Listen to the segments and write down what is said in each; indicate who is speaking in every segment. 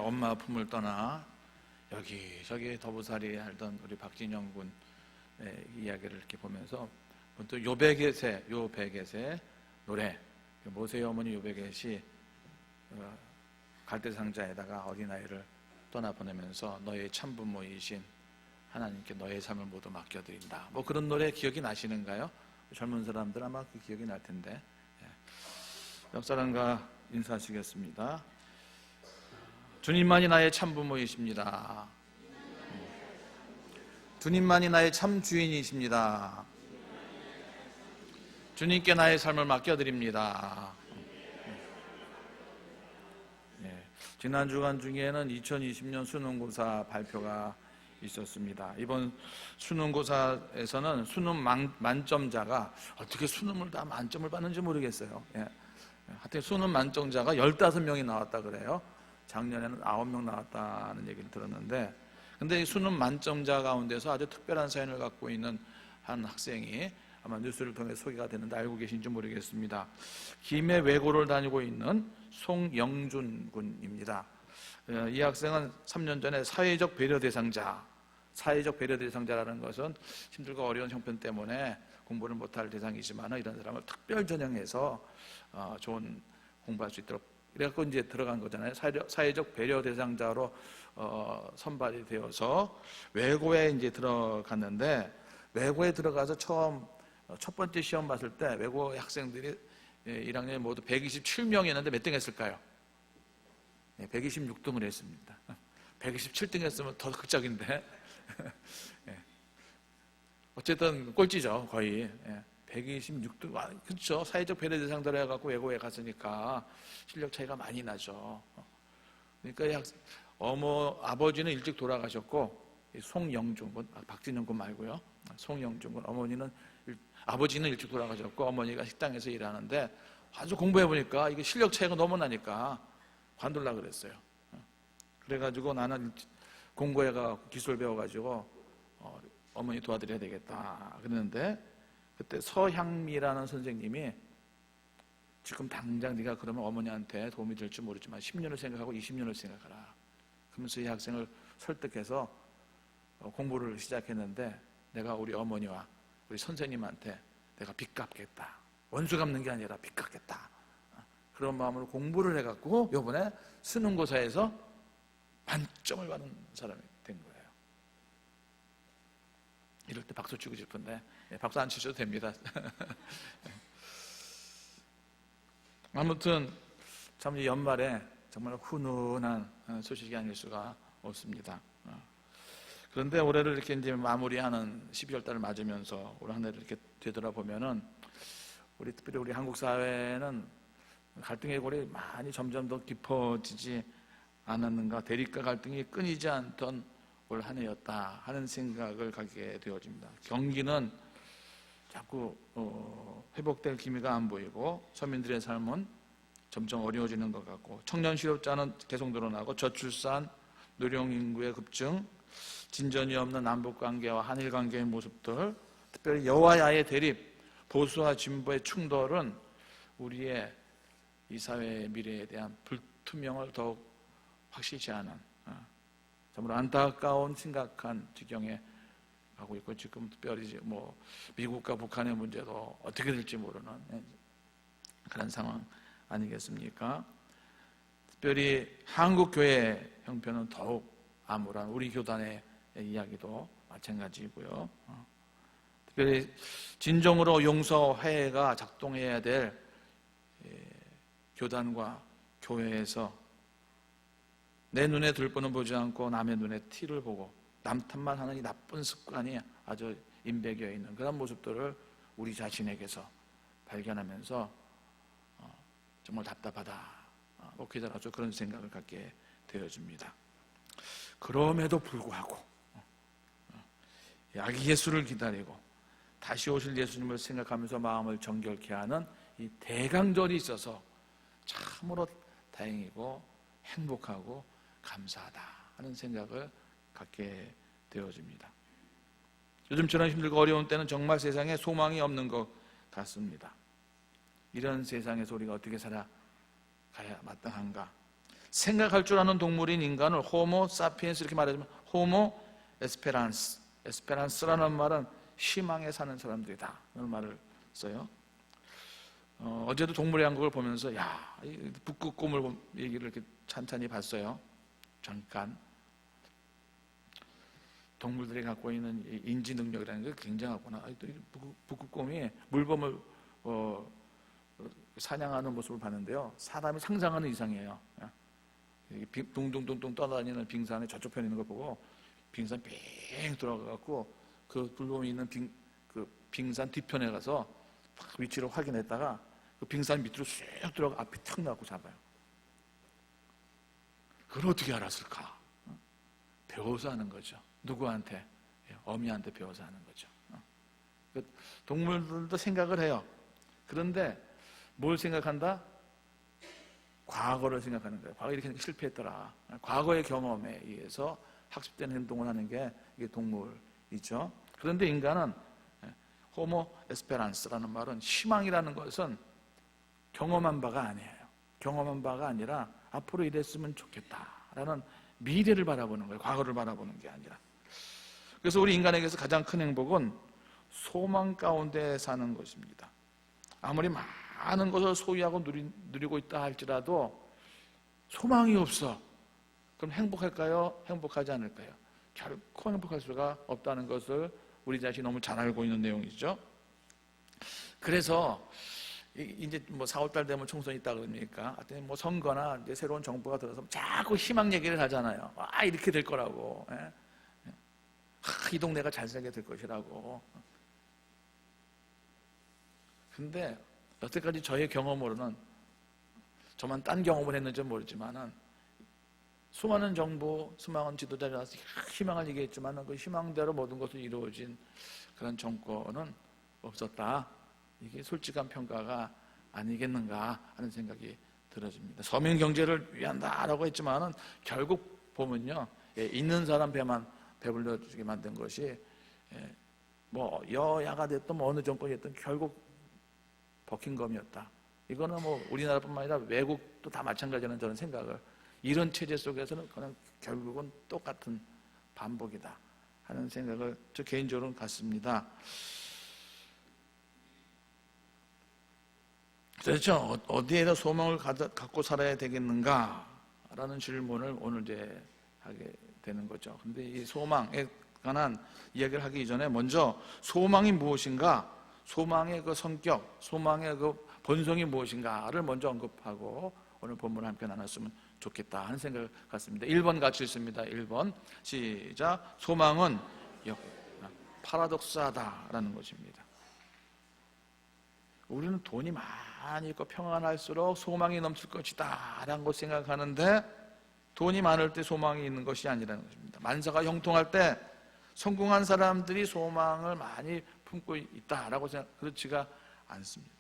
Speaker 1: 엄마 품을 떠나 여기저기 더부살이 하던 우리 박진영 군의 이야기를 이렇게 보면서 또 요베겟의 노래, 모세의 어머니 요베겟이 갈대상자에다가 어린아이를 떠나보내면서 너의 참부모이신 하나님께 너의 삶을 모두 맡겨드린다. 뭐 그런 노래 기억이 나시는가요? 젊은 사람들 아마 그 기억이 날 텐데. 옆 사람과 인사하시겠습니다. 주님만이 나의 참부모이십니다. 주님만이 나의 참 주인이십니다. 주님께 나의 삶을 맡겨드립니다. 지난 주간 중에는 2020년 수능고사 발표가 있었습니다. 이번 수능고사에서는 수능 만점자가 어떻게 수능을 다 만점을 받는지 모르겠어요. 하여튼 수능 만점자가 15명이 나왔다 그래요. 작년에는 9명 나왔다는 얘기를 들었는데, 근데 이 수능 만점자 가운데서 아주 특별한 사연을 갖고 있는 한 학생이 아마 뉴스를 통해 소개가 되는데 알고 계신지 모르겠습니다. 김해 외고를 다니고 있는 송영준 군입니다. 이 학생은 3년 전에 사회적 배려 대상자라는 것은 힘들고 어려운 형편 때문에 공부를 못할 대상이지만 이런 사람을 특별 전형해서 좋은 공부할 수 있도록 그래갖고 이제 들어간 거잖아요. 사회적 배려 대상자로 선발이 되어서 외고에 이제 들어갔는데, 외고에 들어가서 처음 첫 번째 시험 봤을 때 외고 학생들이 1학년에 모두 127명이었는데 몇 등 했을까요? 126등을 했습니다. 127등 했으면 더 극적인데 어쨌든 꼴찌죠, 거의. 126등, 그렇죠. 사회적 배려 대상자로 해갖고 외고에 갔으니까 실력 차이가 많이 나죠. 그러니까 아버지는 일찍 돌아가셨고, 송영준 군, 박진영 군 말고요. 송영준 군 아버지는 일찍 돌아가셨고 어머니가 식당에서 일하는데 아주 공부해보니까 이게 실력 차이가 너무 나니까 관둘라 그랬어요. 그래가지고 나는 공부해가지고 기술 배워가지고 어머니 도와드려야 되겠다 그랬는데, 그때 서향미라는 선생님이 지금 당장 네가 그러면 어머니한테 도움이 될지 모르지만 10년을 생각하고 20년을 생각하라. 그러면서 이 학생을 설득해서 공부를 시작했는데, 내가 우리 어머니와 우리 선생님한테 내가 빚 갚겠다. 원수 갚는 게 아니라 빚 갚겠다. 그런 마음으로 공부를 해갖고 이번에 수능고사에서 만점을 받은 사람이 된 거예요. 이럴 때 박수 치고 싶은데 박수 안 치셔도 됩니다. 아무튼 참 이 연말에 정말 훈훈한 소식이 아닐 수가 없습니다. 그런데 올해를 이렇게 이제 마무리하는 12월 달을 맞으면서 올 한 해를 이렇게 되돌아보면은 특별히 우리 한국 사회는 갈등의 골이 많이 점점 더 깊어지지 않았는가, 대립과 갈등이 끊이지 않던 올 한 해였다 하는 생각을 갖게 되어집니다. 경기는 자꾸 회복될 기미가 안 보이고 서민들의 삶은 점점 어려워지는 것 같고, 청년 실업자는 계속 늘어나고 저출산, 노령 인구의 급증, 진전이 없는 남북관계와 한일관계의 모습들, 특별히 여와 야의 대립, 보수와 진보의 충돌은 우리의 이 사회의 미래에 대한 불투명을 더욱 확실치 않은 정말 안타까운 심각한 지경에 가고 있고, 지금 특별히 미국과 북한의 문제도 어떻게 될지 모르는 그런 상황 아니겠습니까? 특별히 한국교회 형편은 더욱 암울한 우리 교단의 이야기도 마찬가지이고요. 특별히 진정으로 용서 화해가 작동해야 될 교단과 교회에서 내 눈에 들보는 보지 않고 남의 눈에 티를 보고 남 탓만 하는 이 나쁜 습관이 아주 인백여 있는 그런 모습들을 우리 자신에게서 발견하면서 정말 답답하다, 목회자로서 그런 생각을 갖게 되어집니다. 그럼에도 불구하고 아기 예수를 기다리고 다시 오실 예수님을 생각하면서 마음을 정결케 하는 이 대강절이 있어서 참으로 다행이고 행복하고 감사하다 하는 생각을 갖게 되어집니다. 요즘처럼 힘들고 어려운 때는 정말 세상에 소망이 없는 것 같습니다. 이런 세상에서 우리가 어떻게 살아가야 마땅한가? 생각할 줄 아는 동물인 인간을 호모 사피엔스 이렇게 말하자면 호모 에스페란스, 에스페란스라는 말은 희망에 사는 사람들이다 이런 말을 써요. 어제도 동물의 왕국을 보면서 북극곰을 얘기를 이렇게 찬찬히 봤어요. 잠깐. 동물들이 갖고 있는 인지 능력이라는 게 굉장하구나. 북극곰이 물범을 사냥하는 모습을 봤는데요, 사람이 상상하는 이상이에요. 둥둥둥둥 떠다니는 빙산에 저쪽 편에 있는 걸 보고 빙산 빙 돌아가갖고 그 물범이 있는 그 빙산 뒤편에 가서 위치를 확인했다가 그 빙산 밑으로 쑥 들어가 앞에 탁 나고 잡아요. 그걸 어떻게 알았을까? 배워서 하는 거죠. 누구한테? 어미한테 배워서 하는 거죠. 동물들도 생각을 해요. 그런데 뭘 생각한다? 과거를 생각하는 거예요. 과거에 이렇게 실패했더라. 과거의 경험에 의해서 학습된 행동을 하는 게 이게 동물이죠. 그런데 인간은 호모 에스페란스라는 말은 희망이라는 것은 경험한 바가 아니에요. 경험한 바가 아니라 앞으로 이랬으면 좋겠다라는 미래를 바라보는 거예요. 과거를 바라보는 게 아니라. 그래서 우리 인간에게서 가장 큰 행복은 소망 가운데 사는 것입니다. 아무리 많은 것을 소유하고 누리고 있다 할지라도 소망이 없어. 그럼 행복할까요? 행복하지 않을까요? 결코 행복할 수가 없다는 것을 우리 자신이 너무 잘 알고 있는 내용이죠. 그래서 이제 4월달 되면 총선이 있다 그러니까 하여튼 선거나 이제 새로운 정부가 들어서 자꾸 희망 얘기를 하잖아요. 이렇게 될 거라고. 이 동네가 잘 살게 될 것이라고. 근데 여태까지 저의 경험으로는, 저만 딴 경험을 했는지 모르지만은, 수많은 정부, 수많은 지도자들이 와서 희망을 얘기했지만 그 희망대로 모든 것이 이루어진 그런 정권은 없었다. 이게 솔직한 평가가 아니겠는가 하는 생각이 들어집니다. 서민 경제를 위한다라고 했지만은 결국 보면요, 있는 사람 배만 배불러주게 만든 것이 여야가 됐든 어느 정권이 됐든 결국 버킹엄이었다. 이거는 우리나라뿐만 아니라 외국도 다 마찬가지라는 저는 생각을, 이런 체제 속에서는 그냥 결국은 똑같은 반복이다 하는 생각을 저 개인적으로는 갖습니다. 도대체 어디에다 소망을 갖고 살아야 되겠는가 라는 질문을 오늘 이제 하게 되는 거죠. 근데 이 소망에 관한 이야기를 하기 이전에 먼저 소망이 무엇인가, 소망의 그 성격, 소망의 그 본성이 무엇인가를 먼저 언급하고 오늘 본문을 함께 나눴으면 좋겠다 하는 생각을 갖습니다. 1번 같이 읽습니다. 1번 시작. 소망은 파라독스하다라는 것입니다. 우리는 돈이 많이 있고 평안할수록 소망이 넘칠 것이다 라는 걸 생각하는데, 돈이 많을 때 소망이 있는 것이 아니라는 것입니다. 만사가 형통할 때 성공한 사람들이 소망을 많이 품고 있다라고 생각, 그렇지가 않습니다.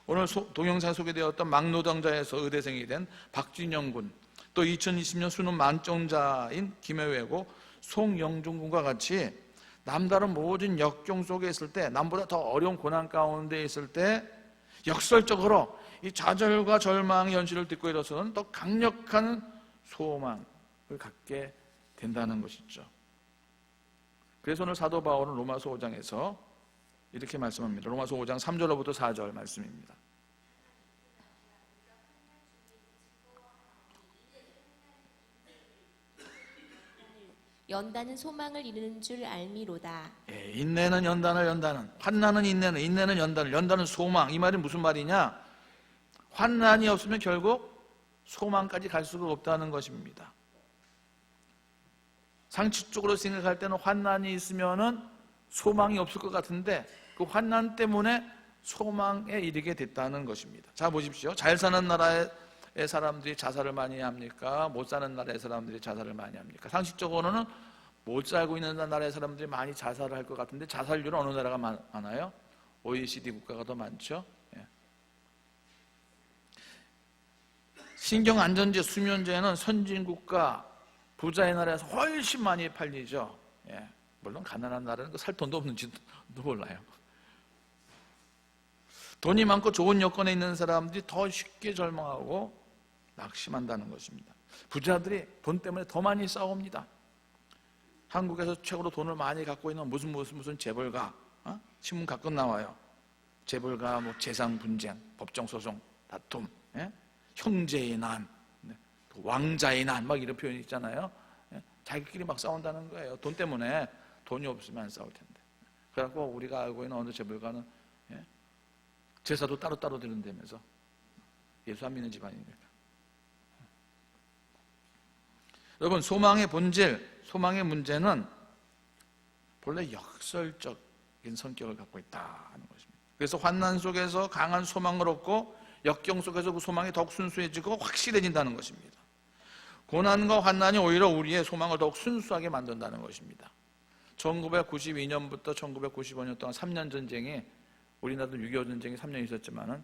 Speaker 1: 오늘 동영상에 소개되었던 막노동자에서 의대생이 된 박진영 군, 또 2020년 수능 만점자인 김혜외고 송영준 군과 같이 남다른 모든 역경 속에 있을 때, 남보다 더 어려운 고난 가운데 있을 때 역설적으로 이 좌절과 절망의 현실을 딛고 일어서는 더 강력한 소망을 갖게 된다는 것이죠. 그래서 오늘 사도 바울은 로마서 5장에서 이렇게 말씀합니다. 로마서 5장 3절로부터 4절 말씀입니다.
Speaker 2: 연단은 소망을 이루는 줄 알미로다.
Speaker 1: 인내는 연단을 연다는, 환난은 인내는, 인내는 연단을, 연단은 소망. 이 말이 무슨 말이냐? 환난이 없으면 결국 소망까지 갈 수가 없다는 것입니다. 상식적으로 생각할 때는 환난이 있으면은 소망이 없을 것 같은데, 그 환난 때문에 소망에 이르게 됐다는 것입니다. 자, 보십시오. 잘 사는 나라의 사람들이 자살을 많이 합니까? 못 사는 나라의 사람들이 자살을 많이 합니까? 상식적으로는 못 살고 있는 나라의 사람들이 많이 자살을 할 것 같은데, 자살률은 어느 나라가 많아요? OECD 국가가 더 많죠. 신경안전제, 수면제는 선진국가, 부자의 나라에서 훨씬 많이 팔리죠. 물론 가난한 나라는 살 돈도 없는지도 몰라요. 돈이 많고 좋은 여건에 있는 사람들이 더 쉽게 절망하고 낙심한다는 것입니다. 부자들이 돈 때문에 더 많이 싸웁니다. 한국에서 최고로 돈을 많이 갖고 있는 무슨 재벌가, 신문 가끔 나와요. 재벌가 뭐 재산 분쟁, 법정 소송, 다툼, 형제의 난, 왕자의 난, 막 이런 표현이 있잖아요. 자기끼리 막 싸운다는 거예요. 돈 때문에. 돈이 없으면 안 싸울 텐데. 그래갖고 우리가 알고 있는 어느 재벌가는 제사도 따로따로 드린다면서 예수 안 믿는 집안입니까? 여러분, 소망의 본질, 소망의 문제는 본래 역설적인 성격을 갖고 있다는 것입니다. 그래서 환난 속에서 강한 소망을 얻고 역경 속에서 그 소망이 더욱 순수해지고 확실해진다는 것입니다. 고난과 환난이 오히려 우리의 소망을 더욱 순수하게 만든다는 것입니다. 1992년부터 1995년 동안 3년 전쟁이, 우리나라도 6.25 전쟁이 3년 있었지만은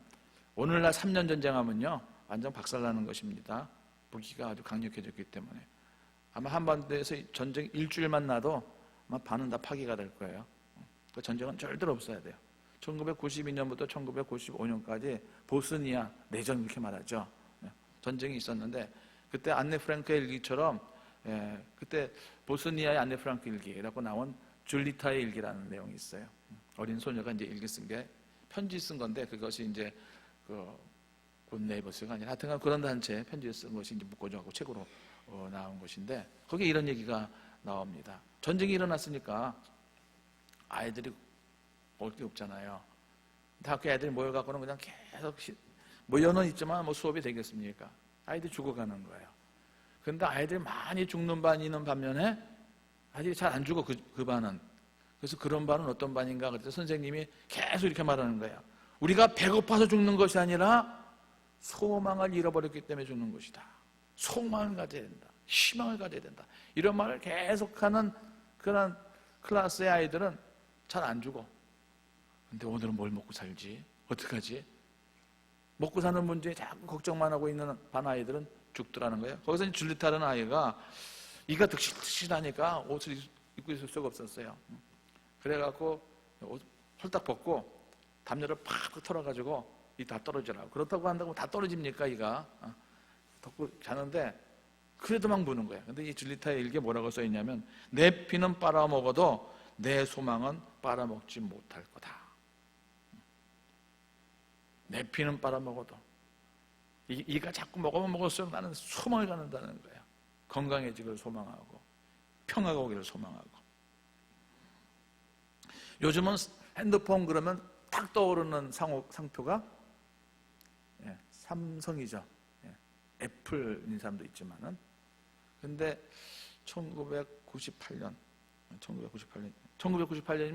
Speaker 1: 오늘날 3년 전쟁하면요 완전 박살나는 것입니다. 무기가 아주 강력해졌기 때문에 아마 한반도에서 전쟁 일주일만 나도 아마 반은 다 파기가 될 거예요. 그 전쟁은 절대로 없어야 돼요. 1992년부터 1995년까지 보스니아 내전 이렇게 말하죠. 전쟁이 있었는데 그때 안네 프랑크의 일기처럼 그때 보스니아의 안네 프랑크 일기라고 나온 줄리타의 일기라는 내용이 있어요. 어린 소녀가 이제 일기 쓴 게 편지 쓴 건데 그것이 이제 굿네이버스가 아니라 하여튼 그런 단체에 편지를 쓴 것이 이제 묶어져갖고 책으로 나온 것인데 거기에 이런 얘기가 나옵니다. 전쟁이 일어났으니까 아이들이 올 게 없잖아요. 학교 애들이 모여갖고는 그냥 계속 모여는 있지만 뭐 수업이 되겠습니까? 아이들이 죽어가는 거예요. 근데 아이들이 많이 죽는 반이 있는 반면에 아이들이 잘 안 죽어 그 반은. 그래서 그런 반은 어떤 반인가 그랬더니 선생님이 계속 이렇게 말하는 거예요. 우리가 배고파서 죽는 것이 아니라 소망을 잃어버렸기 때문에 죽는 것이다. 소망을 가져야 된다. 희망을 가져야 된다. 이런 말을 계속하는 그런 클래스의 아이들은 잘 안 죽어. 근데 오늘은 뭘 먹고 살지? 어떡하지? 먹고 사는 문제에 자꾸 걱정만 하고 있는 반 아이들은 죽더라는 거예요. 거기서 줄리타라는 아이가 이가 득실득실하니까 옷을 입고 있을 수가 없었어요. 그래갖고 옷 홀딱 벗고 담요를 팍 털어가지고 이 다 떨어지라고. 그렇다고 한다고 다 떨어집니까 이가? 덮고 자는데 그래도 막 무는 거예요. 근데 이 줄리타의 일기에 뭐라고 써있냐면 내 피는 빨아먹어도 내 소망은 빨아먹지 못할 거다. 내 피는 빨아먹어도 이가 자꾸 먹으면 먹을수록 나는 소망을 갖는다는 거예요. 건강해지기를 소망하고 평화가 오기를 소망하고. 요즘은 핸드폰 그러면 탁 떠오르는 상표가 삼성이죠. 애플인 사람도 있지만은. 근데 1998년이면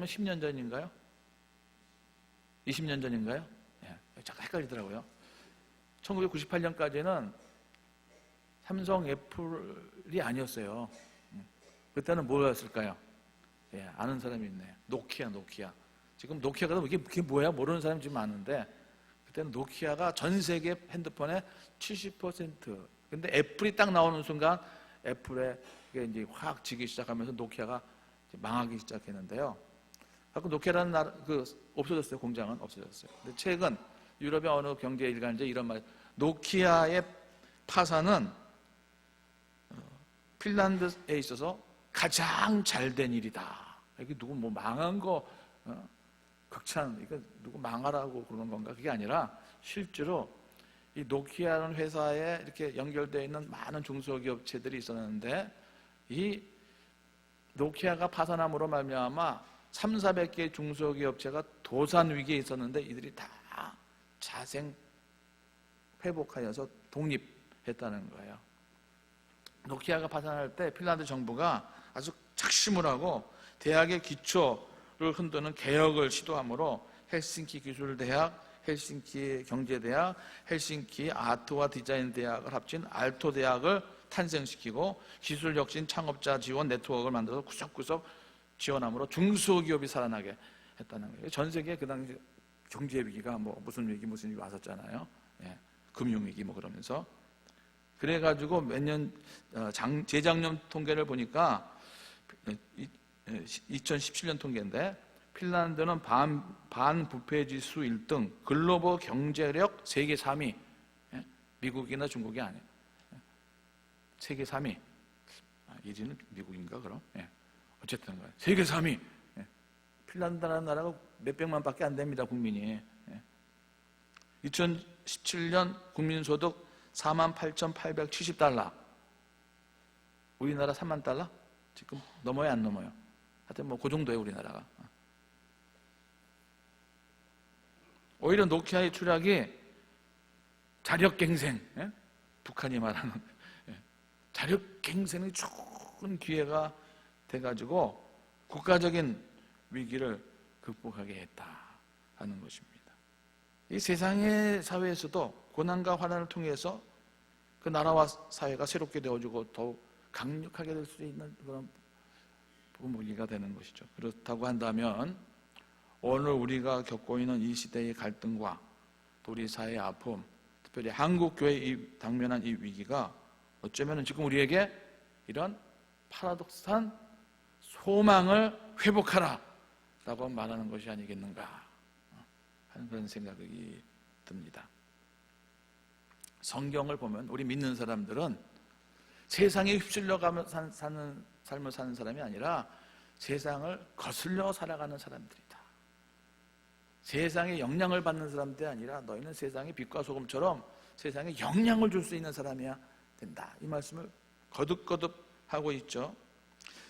Speaker 1: 10년 전인가요? 20년 전인가요? 잠깐 헷갈리더라고요. 1998년까지는 삼성 애플이 아니었어요. 그때는 뭐였을까요? 아는 사람이 있네. 노키아. 지금 노키아가 그게 뭐야? 모르는 사람이 지금 많은데 그때는 노키아가 전 세계 핸드폰의 70%. 근데 애플이 딱 나오는 순간 애플에 이제 확 지기 시작하면서 노키아가 망하기 시작했는데요. 가끔 노키아라는 나라 없어졌어요. 공장은 없어졌어요. 근데 최근 유럽의 어느 경제 일간지에 이런 말, 노키아의 파산은 핀란드에 있어서 가장 잘된 일이다. 이게 누구 뭐 망한 거 극찬, 이거 누구 망하라고 그러는 건가? 그게 아니라 실제로 이 노키아라는 회사에 이렇게 연결되어 있는 많은 중소기업체들이 있었는데 이 노키아가 파산함으로 말미암아 300~400개의 중소기업체가 도산 위기에 있었는데 이들이 다 자생 회복하여서 독립했다는 거예요. 노키아가 파산할 때 핀란드 정부가 아주 작심을 하고 대학의 기초를 흔드는 개혁을 시도하므로 헬싱키 기술대학, 헬싱키 경제대학, 헬싱키 아트와 디자인 대학을 합친 알토 대학을 탄생시키고 기술혁신 창업자 지원 네트워크를 만들어서 구석구석 지원함으로 중소기업이 살아나게 했다는 거예요. 전 세계에 그 당시 경제 위기가 뭐 무슨 위기 왔었잖아요. 금융위기 뭐 그러면서. 그래가지고 몇 년 재작년 통계를 보니까 2017년 통계인데 핀란드는 반부패지수 1등, 글로벌 경제력 세계 3위, 미국이나 중국이 아니에요. 세계 3위. 1위는 미국인가 그럼? 예. 어쨌든 세계 3위. 예. 핀란드라는 나라가 몇백만밖에 안 됩니다, 국민이. 예. 2017년 국민소득 48,870달러. 우리나라 3만 달러? 지금 넘어요, 안 넘어요? 하여튼 뭐 그 정도예요, 우리나라가. 오히려 노키아의 추락이 자력갱생, 예? 북한이 말하는 자력갱생의 좋은 기회가 돼가지고 국가적인 위기를 극복하게 했다 하는 것입니다. 이 세상의 사회에서도 고난과 환난을 통해서 그 나라와 사회가 새롭게 되어지고 더욱 강력하게 될 수 있는 그런 분위기가 되는 것이죠. 그렇다고 한다면 오늘 우리가 겪고 있는 이 시대의 갈등과 또 우리 사회의 아픔, 특별히 한국교회에 당면한 이 위기가 어쩌면 지금 우리에게 이런 파라독스한 소망을 회복하라 라고 말하는 것이 아니겠는가 하는 그런 생각이 듭니다. 성경을 보면 우리 믿는 사람들은 세상에 휩쓸려가며 사는 삶을 사는 사람이 아니라 세상을 거슬려 살아가는 사람들이다. 세상에 영향을 받는 사람들이 아니라 너희는 세상의 빛과 소금처럼 세상에 영향을 줄 수 있는 사람이야 된다. 이 말씀을 거듭거듭 하고 있죠.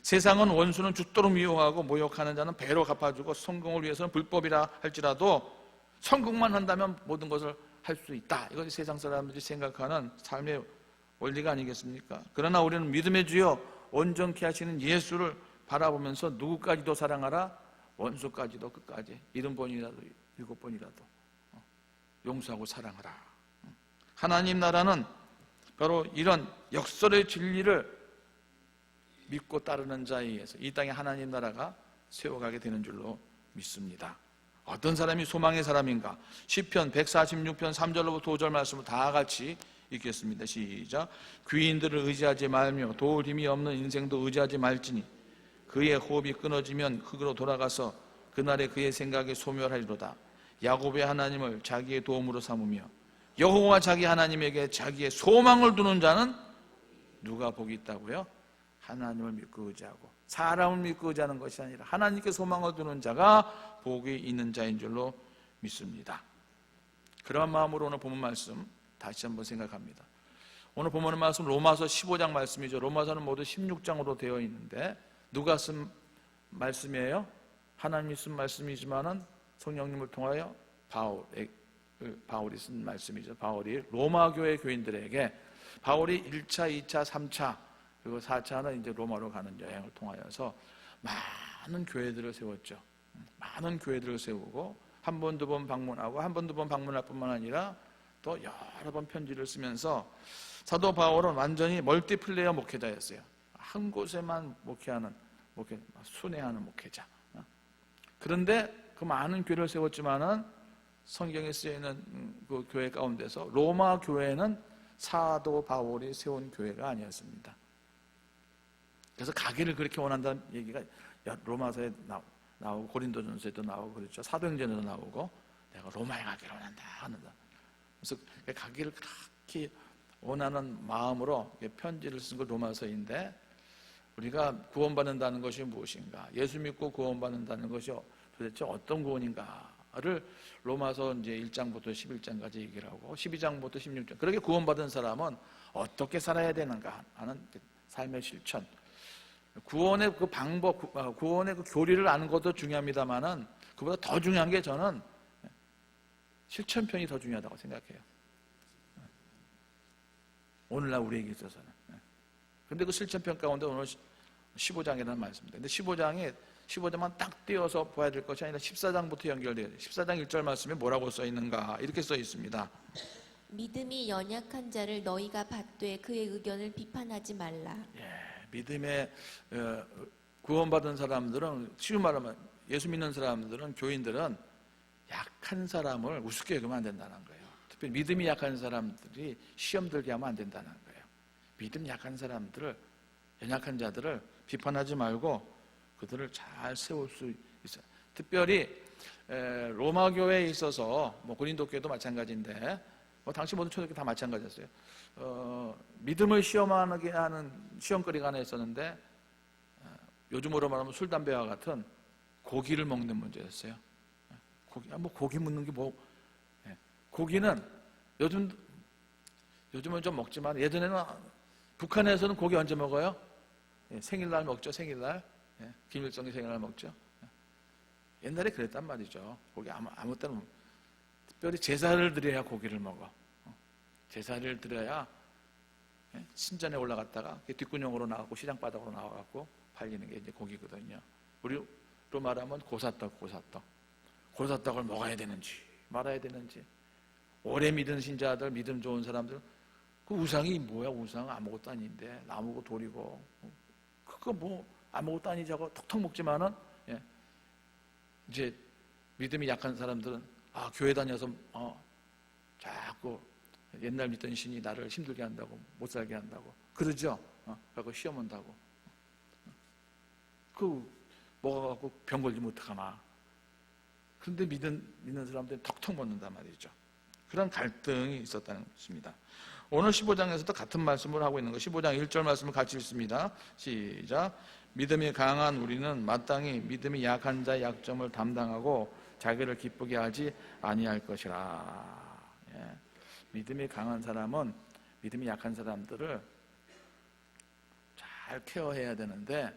Speaker 1: 세상은 원수는 죽도록 미워하고 모욕하는 자는 배로 갚아주고 성공을 위해서는 불법이라 할지라도 성공만 한다면 모든 것을 할 수 있다. 이것이 세상 사람들이 생각하는 삶의 원리가 아니겠습니까? 그러나 우리는 믿음의 주여 온전케 하시는 예수를 바라보면서 누구까지도 사랑하라, 원수까지도 끝까지 70번이라도 7번이라도 용서하고 사랑하라. 하나님 나라는 바로 이런 역설의 진리를 믿고 따르는 자에 의해서 이 땅에 하나님 나라가 세워가게 되는 줄로 믿습니다. 어떤 사람이 소망의 사람인가? 시편 146편 3절로부터 5절 말씀을 다 같이 읽겠습니다. 시작. 귀인들을 의지하지 말며 도울 힘이 없는 인생도 의지하지 말지니 그의 호흡이 끊어지면 흙으로 돌아가서 그날에 그의 생각이 소멸하리로다. 야곱의 하나님을 자기의 도움으로 삼으며 여호와 자기 하나님에게 자기의 소망을 두는 자는 누가 복이 있다고요? 하나님을 믿고 의지하고 사람을 믿고 의지하는 것이 아니라 하나님께 소망을 두는 자가 복이 있는 자인 줄로 믿습니다. 그런 마음으로 오늘 본문 말씀 다시 한번 생각합니다. 오늘 본문 말씀 로마서 15장 말씀이죠. 로마서는 모두 16장으로 되어 있는데 누가 쓴 말씀이에요? 하나님이 쓴 말씀이지만은 성령님을 통하여 바울이 쓴 말씀이죠. 바울이 로마 교회 교인들에게 바울이 1차, 2차, 3차 그리고 4차는 이제 로마로 가는 여행을 통하여서 많은 교회들을 세웠죠. 많은 교회들을 세우고 한 번, 두 번 방문하고 한 번, 두 번 방문할 뿐만 아니라 또 여러 번 편지를 쓰면서 사도 바울은 완전히 멀티플레이어 목회자였어요. 한 곳에만 순회하는 목회자. 그런데 그 많은 교회를 세웠지만은 성경에 쓰여있는 그 교회 가운데서 로마 교회는 사도 바울이 세운 교회가 아니었습니다. 그래서 가기를 그렇게 원한다는 얘기가 로마서에 나오고 고린도전서에도 나오고 그렇죠. 사도행전에도 나오고 내가 로마에 가기를 원한다 하는다. 그래서 가기를 그렇게 원하는 마음으로 편지를 쓴 거 로마서인데 우리가 구원받는다는 것이 무엇인가? 예수 믿고 구원받는다는 것이 도대체 어떤 구원인가를 로마서 이제 1장부터 11장까지 얘기를 하고 12장부터 16장 그렇게 구원받은 사람은 어떻게 살아야 되는가 하는 삶의 실천 구원의 그 방법, 구원의 그 교리를 아는 것도 중요합니다만은 그보다 더 중요한 게 저는 실천편이 더 중요하다고 생각해요. 오늘날 우리에게 있어서는. 근데 그 실천편 가운데 오늘 15장이라는 말씀입니다. 근데 15장만 딱 띄어서 봐야 될 것이 아니라 14장부터 연결돼요. 14장 1절 말씀에 뭐라고 써 있는가? 이렇게 써 있습니다.
Speaker 2: 믿음이 연약한 자를 너희가 받되 그의 의견을 비판하지 말라.
Speaker 1: 믿음에 구원받은 사람들은 쉬운 말하면 예수 믿는 사람들은 교인들은 약한 사람을 우습게 여기면 안 된다는 거예요. 특히 믿음이 약한 사람들이 시험 들게 하면 안 된다는 거예요. 믿음 약한 사람들을 연약한 자들을 비판하지 말고 그들을 잘 세울 수 있어요. 특별히 로마 교회에 있어서 고린도 교회도 마찬가지인데 당시 모든 초등학교 다 마찬가지였어요. 믿음을 시험하게 하는 시험거리가 하나 있었는데 요즘으로 말하면 술, 담배와 같은 고기를 먹는 문제였어요. 고기 묻는 게 고기는 요즘은 좀 먹지만 예전에는 북한에서는 고기 언제 먹어요? 생일날 먹죠. 생일날. 김일성이 생일날 먹죠. 옛날에 그랬단 말이죠. 고기 아무 때나 특별히 제사를 드려야 고기를 먹어. 제사를 드려야 신전에 올라갔다가 뒷구녕으로 나가고 시장바닥으로 나와갖고 팔리는 게 이제 고기거든요. 우리로 말하면 고사떡을 먹어야 되는지 말아야 되는지. 오래 믿은 신자들, 믿음 좋은 사람들, 그 우상이 뭐야? 우상 아무것도 아닌데 나무고 돌이고 그거 아무것도 아니자고 톡톡 먹지만은 이제 믿음이 약한 사람들은 교회 다녀서 자꾸 옛날 믿던 신이 나를 힘들게 한다고, 못 살게 한다고 그러죠. 그리고 시험 온다고 먹어갖고 병 걸리면 어떡하나. 그런데 믿는 사람들은 턱턱 먹는단 말이죠. 그런 갈등이 있었다는 것입니다. 오늘 15장에서도 같은 말씀을 하고 있는 거. 15장 1절 말씀을 같이 읽습니다. 시작. 믿음이 강한 우리는 마땅히 믿음이 약한 자의 약점을 담당하고 자기를 기쁘게 하지 아니할 것이라. 믿음이 강한 사람은 믿음이 약한 사람들을 잘 케어해야 되는데,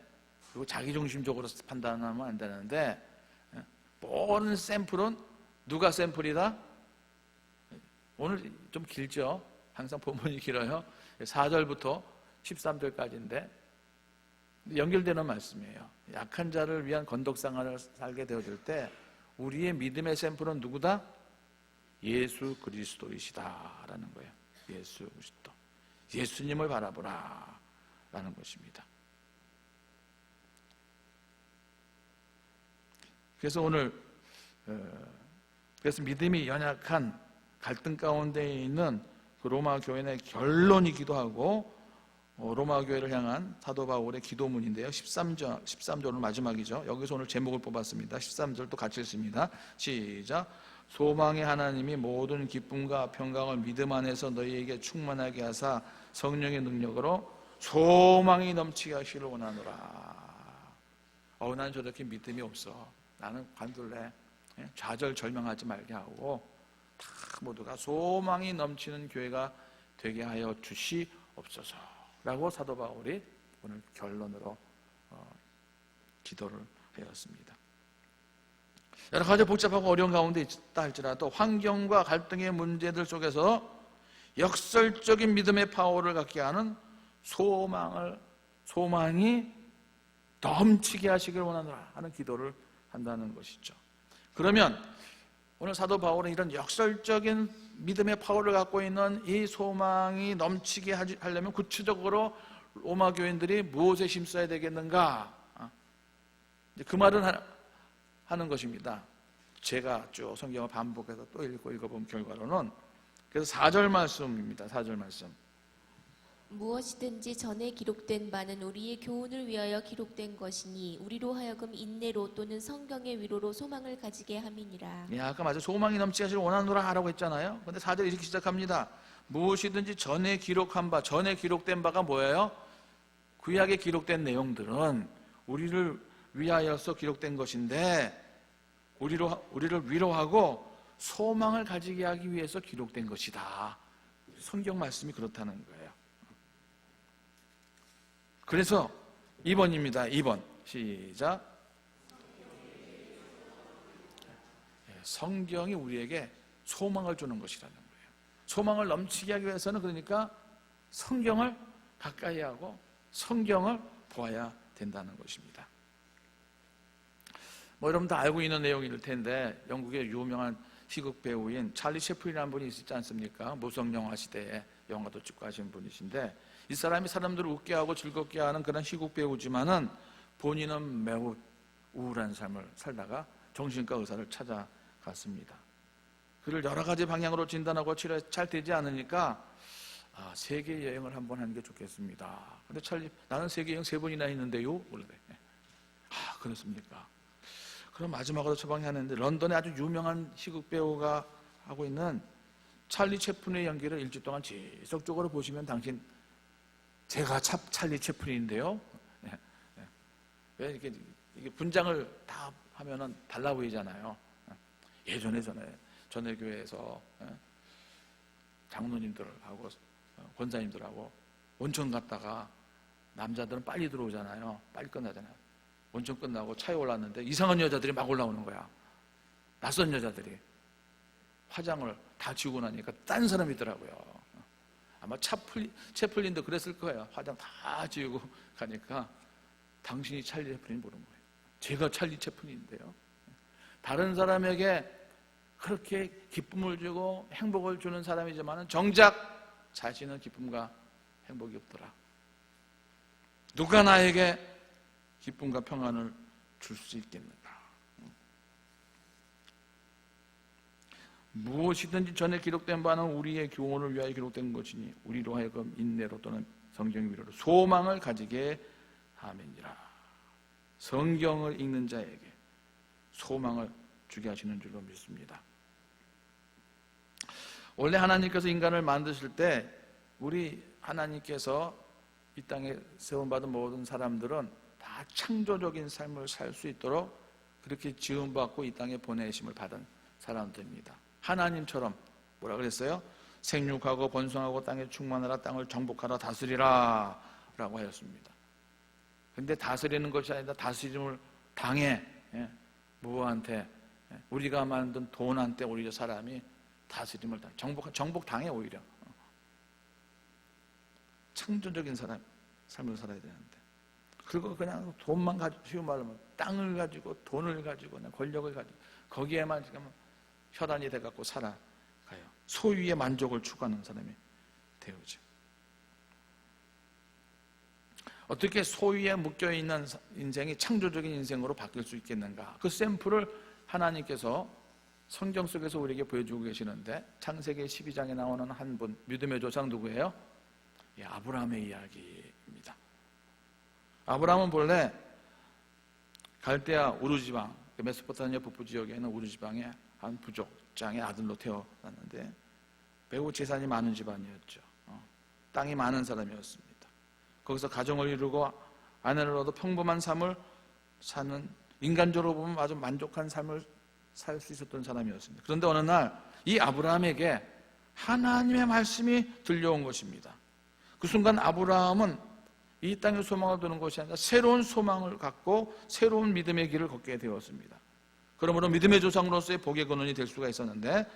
Speaker 1: 그리고 자기중심적으로 판단하면 안 되는데, 모든 샘플은 누가 샘플이다? 오늘 좀 길죠? 항상 본문이 길어요. 4절부터 13절까지인데 연결되는 말씀이에요. 약한 자를 위한 건덕상을 살게 되어질 때 우리의 믿음의 샘플은 누구다? 예수 그리스도이시다 라는 거예요. 예수 그리스도, 예수님을 바라보라 라는 것입니다. 그래서 오늘 그래서 믿음이 연약한 갈등 가운데 있는 그 로마 교인의 결론이기도 하고 로마 교회를 향한 사도 바울의 기도문인데요. 13절 오늘 마지막이죠. 여기서 오늘 제목을 뽑았습니다. 13절 또 같이 읽습니다. 시작. 소망의 하나님이 모든 기쁨과 평강을 믿음 안에서 너희에게 충만하게 하사 성령의 능력으로 소망이 넘치게 하시기를 원하노라. 난 저렇게 믿음이 없어. 나는 관둘래. 좌절절명하지 말게 하고 다 모두가 소망이 넘치는 교회가 되게 하여 주시옵소서 라고 사도 바울이 오늘 결론으로 기도를 하였습니다. 여러 가지 복잡하고 어려운 가운데 있다 할지라도 환경과 갈등의 문제들 속에서 역설적인 믿음의 파워를 갖게 하는 소망이 넘치게 하시길 원하노라 하는 기도를 한다는 것이죠. 그러면 오늘 사도 바울은 이런 역설적인 믿음의 파워를 갖고 있는 이 소망이 넘치게 하려면 구체적으로 로마 교인들이 무엇에 힘써야 되겠는가? 그 말은 하는 것입니다. 제가 쭉 성경을 반복해서 또 읽어본 결과로는 그래서 4절 말씀입니다. 4절 말씀.
Speaker 2: 무엇이든지 전에 기록된 바는 우리의 교훈을 위하여 기록된 것이니 우리로 하여금 인내로 또는 성경의 위로로 소망을 가지게 함이니라.
Speaker 1: 아까 맞아 소망이 넘치게 하시길 원하노라 하라고 했잖아요. 그런데 4절 이렇게 시작합니다. 무엇이든지 전에 기록한 바, 전에 기록된 바가 뭐예요? 구약에 기록된 내용들은 우리를 위하여서 기록된 것인데 우리를 위로하고 소망을 가지게 하기 위해서 기록된 것이다. 성경 말씀이 그렇다는 거예요. 그래서 2번입니다. 2번 시작. 성경이 우리에게 소망을 주는 것이라는 거예요. 소망을 넘치게 하기 위해서는 그러니까 성경을 가까이 하고 성경을 보아야 된다는 것입니다. 여러분 다 알고 있는 내용일 텐데 영국의 유명한 희극 배우인 찰리 채플린이라는 분이 있지 않습니까? 무성영화 시대에 영화도 찍고 하신 분이신데 이 사람이 사람들을 웃게 하고 즐겁게 하는 그런 희극 배우지만은 본인은 매우 우울한 삶을 살다가 정신과 의사를 찾아갔습니다. 그를 여러 가지 방향으로 진단하고 치료 잘 되지 않으니까 세계 여행을 한번 하는 게 좋겠습니다. 근데 찰리 나는 세계 여행 3번이나 했는데요. 그래. 그렇습니까? 그럼 마지막으로 처방하는데 런던에 아주 유명한 희극 배우가 하고 있는 찰리 채플린의 연기를 일주 동안 지속적으로 보시면 당신 제가 찰리 채플린인데요. 왜 이게 분장을 다 하면은 달라 보이잖아요. 예전에 전에 교회에서 장로님들하고 권사님들하고 온천 갔다가 남자들은 빨리 들어오잖아요. 빨리 끝나잖아요. 온천 끝나고 차에 올랐는데 이상한 여자들이 막 올라오는 거야. 낯선 여자들이 화장을 다 지우고 나니까 딴 사람이더라고요. 아마 채플린도 그랬을 거예요. 화장 다 지우고 가니까 당신이 찰리 채플린 모르는 거예요. 제가 찰리 채플린인데요. 다른 사람에게 그렇게 기쁨을 주고 행복을 주는 사람이지만 정작 자신은 기쁨과 행복이 없더라. 누가 나에게 기쁨과 평안을 줄 수 있겠는가? 무엇이든지 전에 기록된 바는 우리의 교훈을 위하여 기록된 것이니 우리로 하여금 인내로 또는 성경의 위로로 소망을 가지게 하느니라. 성경을 읽는 자에게 소망을 주게 하시는 줄로 믿습니다. 원래 하나님께서 인간을 만드실 때 우리 하나님께서 이 땅에 세움받은 모든 사람들은 다 창조적인 삶을 살 수 있도록 그렇게 지음받고 이 땅에 보내심을 받은 사람들입니다. 하나님처럼 뭐라 그랬어요? 생육하고 번성하고 땅에 충만하라, 땅을 정복하라, 다스리라 라고 하였습니다. 근데 다스리는 것이 아니라 다스림을 당해. 뭐한테? 우리가 만든 돈한테 오히려 사람이 다스림을 당해. 정복 당해 오히려. 창조적인 삶을 살아야 되는데. 그리고 그냥 돈만 가지고, 쉬운 말로 하면 땅을 가지고, 돈을 가지고, 권력을 가지고, 거기에만 지금 혈안이 돼갖고 살아가요. 소유의 만족을 추구하는 사람이 되어죠. 어떻게 소유에 묶여있는 인생이 창조적인 인생으로 바뀔 수 있겠는가? 그 샘플을 하나님께서 성경 속에서 우리에게 보여주고 계시는데 창세기 12장에 나오는 한 분, 믿음의 조상 누구예요? 아브라함의 이야기입니다. 아브라함은 본래 갈대아 우르지방, 메소포타미아 북부 지역에 있는 우르지방의 한 부족장의 아들로 태어났는데 매우 재산이 많은 집안이었죠. 땅이 많은 사람이었습니다. 거기서 가정을 이루고 아내를 얻어 평범한 삶을 사는, 인간적으로 보면 아주 만족한 삶을 살 수 있었던 사람이었습니다. 그런데 어느 날 이 아브라함에게 하나님의 말씀이 들려온 것입니다. 그 순간 아브라함은 이 땅에 소망을 두는 것이 아니라 새로운 소망을 갖고 새로운 믿음의 길을 걷게 되었습니다. 그러므로 믿음의 조상으로서의 복의 근원이 될 수가 있었는데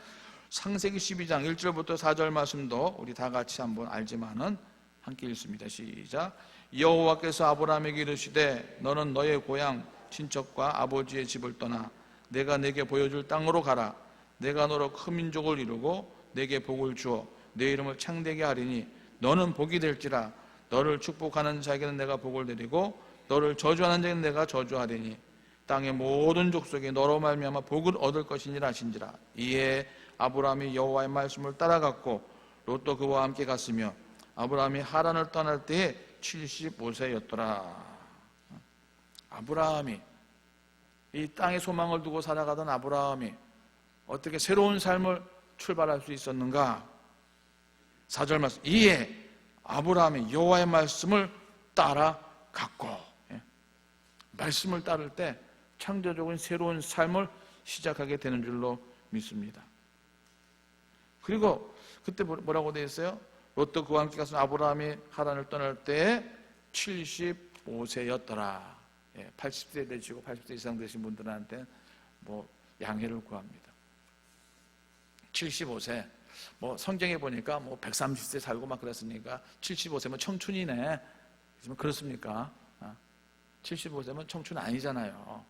Speaker 1: 창세기 12장 1절부터 4절 말씀도 우리 다 같이 한번 알지만은 함께 읽습니다. 시작. 여호와께서 아브라함에게 이르시되 너는 너의 고향 친척과 아버지의 집을 떠나 내가 내게 보여줄 땅으로 가라. 내가 너로 큰 민족을 이루고 내게 복을 주어 내 이름을 창대게 하리니 너는 복이 될지라. 너를 축복하는 자에게는 내가 복을 내리고 너를 저주하는 자에게는 내가 저주하리니 땅의 모든 족속이 너로 말미암아 복을 얻을 것이니라 하신지라. 이에 아브라함이 여호와의 말씀을 따라갔고 롯도 그와 함께 갔으며 아브라함이 하란을 떠날 때에 75세였더라. 아브라함이 이 땅에 소망을 두고 살아가던 아브라함이 어떻게 새로운 삶을 출발할 수 있었는가? 4절 말씀. 이에 아브라함이 여호와의 말씀을 따라갔고, 말씀을 따를 때 창조적인 새로운 삶을 시작하게 되는 줄로 믿습니다. 그리고 그때 뭐라고 되어 있어요? 롯도 그와 함께 가서 아브라함이 하란을 떠날 때에 75세였더라. 80세 되시고 80세 이상 되신 분들한테 뭐 양해를 구합니다. 75세. 뭐 성경에 보니까 뭐 130세 살고 막 그랬으니까 75세면 청춘이네. 그렇습니까? 75세면 청춘 아니잖아요.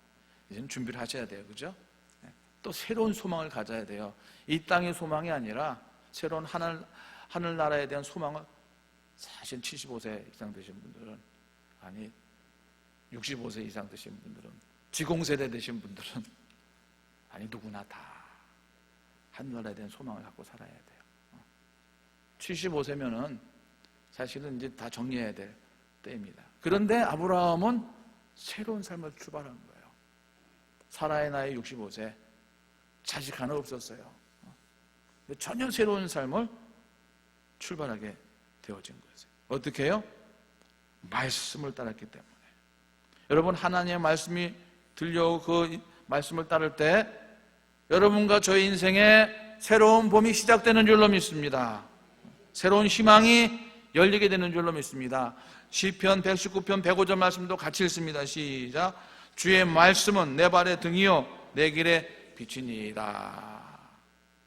Speaker 1: 이제는 준비를 하셔야 돼요. 그죠? 또 새로운 소망을 가져야 돼요. 이 땅의 소망이 아니라 새로운 하늘나라에 대한 소망을 사실 75세 이상 되신 분들은, 아니 65세 이상 되신 분들은, 지공세대 되신 분들은, 아니 누구나 다 하늘나라에 대한 소망을 갖고 살아야 돼요. 75세면은 사실은 이제 다 정리해야 될 때입니다. 그런데 아브라함은 새로운 삶을 출발한 거예요. 사라의 나이 65세, 자식 하나 없었어요. 전혀 새로운 삶을 출발하게 되어진 거죠. 어떻게 해요? 말씀을 따랐기 때문에. 여러분, 하나님의 말씀이 들려오고 그 말씀을 따를 때 여러분과 저의 인생에 새로운 봄이 시작되는 줄로 믿습니다. 새로운 희망이 열리게 되는 줄로 믿습니다. 시편 119편 105절 말씀도 같이 읽습니다. 시작. 주의 말씀은 내 발의 등이요 내 길의 빛이니이다.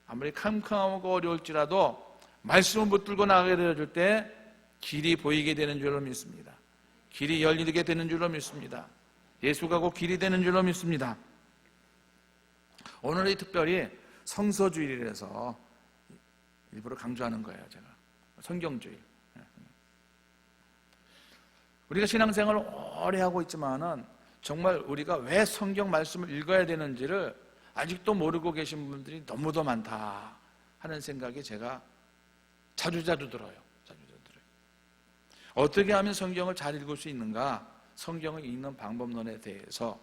Speaker 1: 아무리 캄캄하고 어려울지라도 말씀을 붙들고 나가게 되어줄 때 길이 보이게 되는 줄로 믿습니다. 길이 열리게 되는 줄로 믿습니다. 예수가 곧 길이 되는 줄로 믿습니다. 오늘이 특별히 성서주일이라서 일부러 강조하는 거예요. 제가 성경주일. 우리가 신앙생활을 오래 하고 있지만은 정말 우리가 왜 성경 말씀을 읽어야 되는지를 아직도 모르고 계신 분들이 너무도 많다 하는 생각이 제가 자주 들어요. 어떻게 하면 성경을 잘 읽을 수 있는가? 성경을 읽는 방법론에 대해서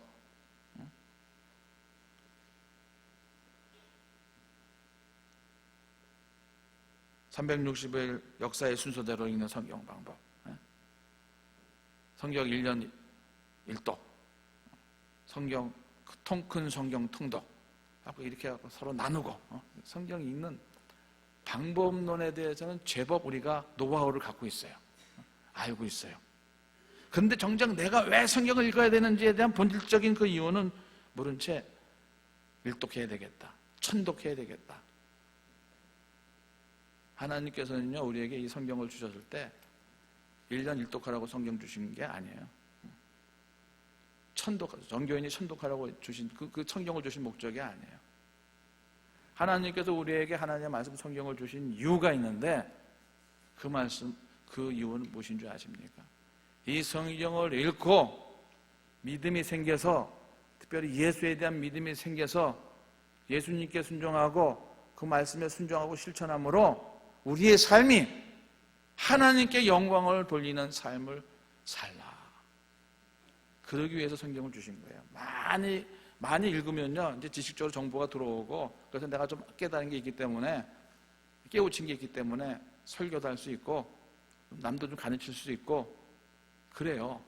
Speaker 1: 365일 역사의 순서대로 읽는 성경 방법, 성경 1년 1독, 성경 통 큰 성경 통독 이렇게 하고 서로 나누고 성경 읽는 방법론에 대해서는 제법 우리가 노하우를 갖고 있어요. 알고 있어요. 그런데 정작 내가 왜 성경을 읽어야 되는지에 대한 본질적인 그 이유는 모른 채 일독해야 되겠다, 천독해야 되겠다. 하나님께서는요 우리에게 이 성경을 주셨을 때 1년 일독하라고 성경 주신 게 아니에요. 전교인이 천독하라고 주신 그 성경을 주신 목적이 아니에요. 하나님께서 우리에게 하나님의 말씀 성경을 주신 이유가 있는데 그 말씀, 그 이유는 무엇인 줄 아십니까? 이 성경을 읽고 믿음이 생겨서, 특별히 예수에 대한 믿음이 생겨서 예수님께 순종하고 그 말씀에 순종하고 실천함으로 우리의 삶이 하나님께 영광을 돌리는 삶을 살라. 그러기 위해서 성경을 주신 거예요. 많이 읽으면요 이제 지식적으로 정보가 들어오고, 그래서 내가 좀 깨달은 게 있기 때문에, 깨우친 게 있기 때문에 설교도 할 수 있고 남도 좀 가르칠 수 있고 그래요.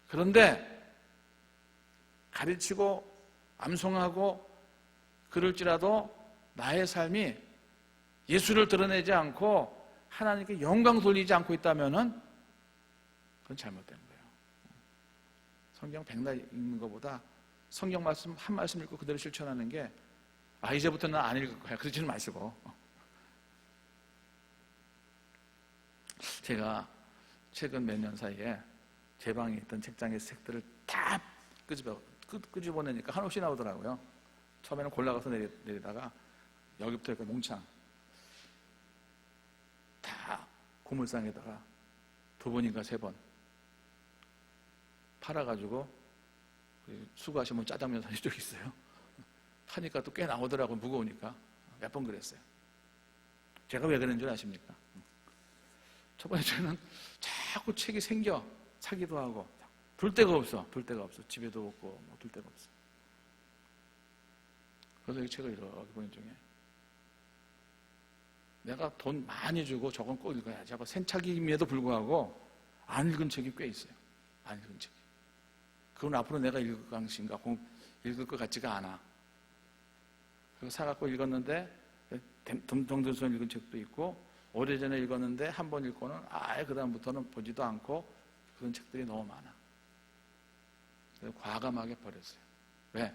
Speaker 1: 그런데 가르치고 암송하고 그럴지라도 나의 삶이 예수를 드러내지 않고 하나님께 영광 돌리지 않고 있다면은 그건 잘못된 거예요. 성경 백날 읽는 것보다 성경 말씀 한 말씀 읽고 그대로 실천하는 게, 이제부터는 안 읽을 거야, 그러지는 마시고. 제가 최근 몇 년 사이에 제 방에 있던 책장의 책들을 다 끄집어내니까 한없이 나오더라고요. 처음에는 골라가서 내리다가 여기부터 여기까지 몽창 다 고물상에다가 2번인가 3번 팔아가지고, 수고하시면 짜장면 사신 적 있어요? 파니까 또 꽤 나오더라고요. 무거우니까. 몇 번 그랬어요. 제가 왜 그런 줄 아십니까? 첫 번째는 자꾸 책이 생겨 사기도 하고 둘 데가 없어. 집에도 없고 둘 데가 없어. 그래서 이 책을 이렇게 보는 중에 내가 돈 많이 주고 저건 꼭 읽어야지 하고 센 책임에도 불구하고 안 읽은 책이 꽤 있어요. 안 읽은 책이. 그건 앞으로 내가 읽을 것인가 읽을 것 같지가 않아. 그래서 사갖고 읽었는데 덩들선 읽은 책도 있고, 오래전에 읽었는데 한 번 읽고는 그 다음부터는 보지도 않고 그런 책들이 너무 많아. 그래서 과감하게 버렸어요. 왜?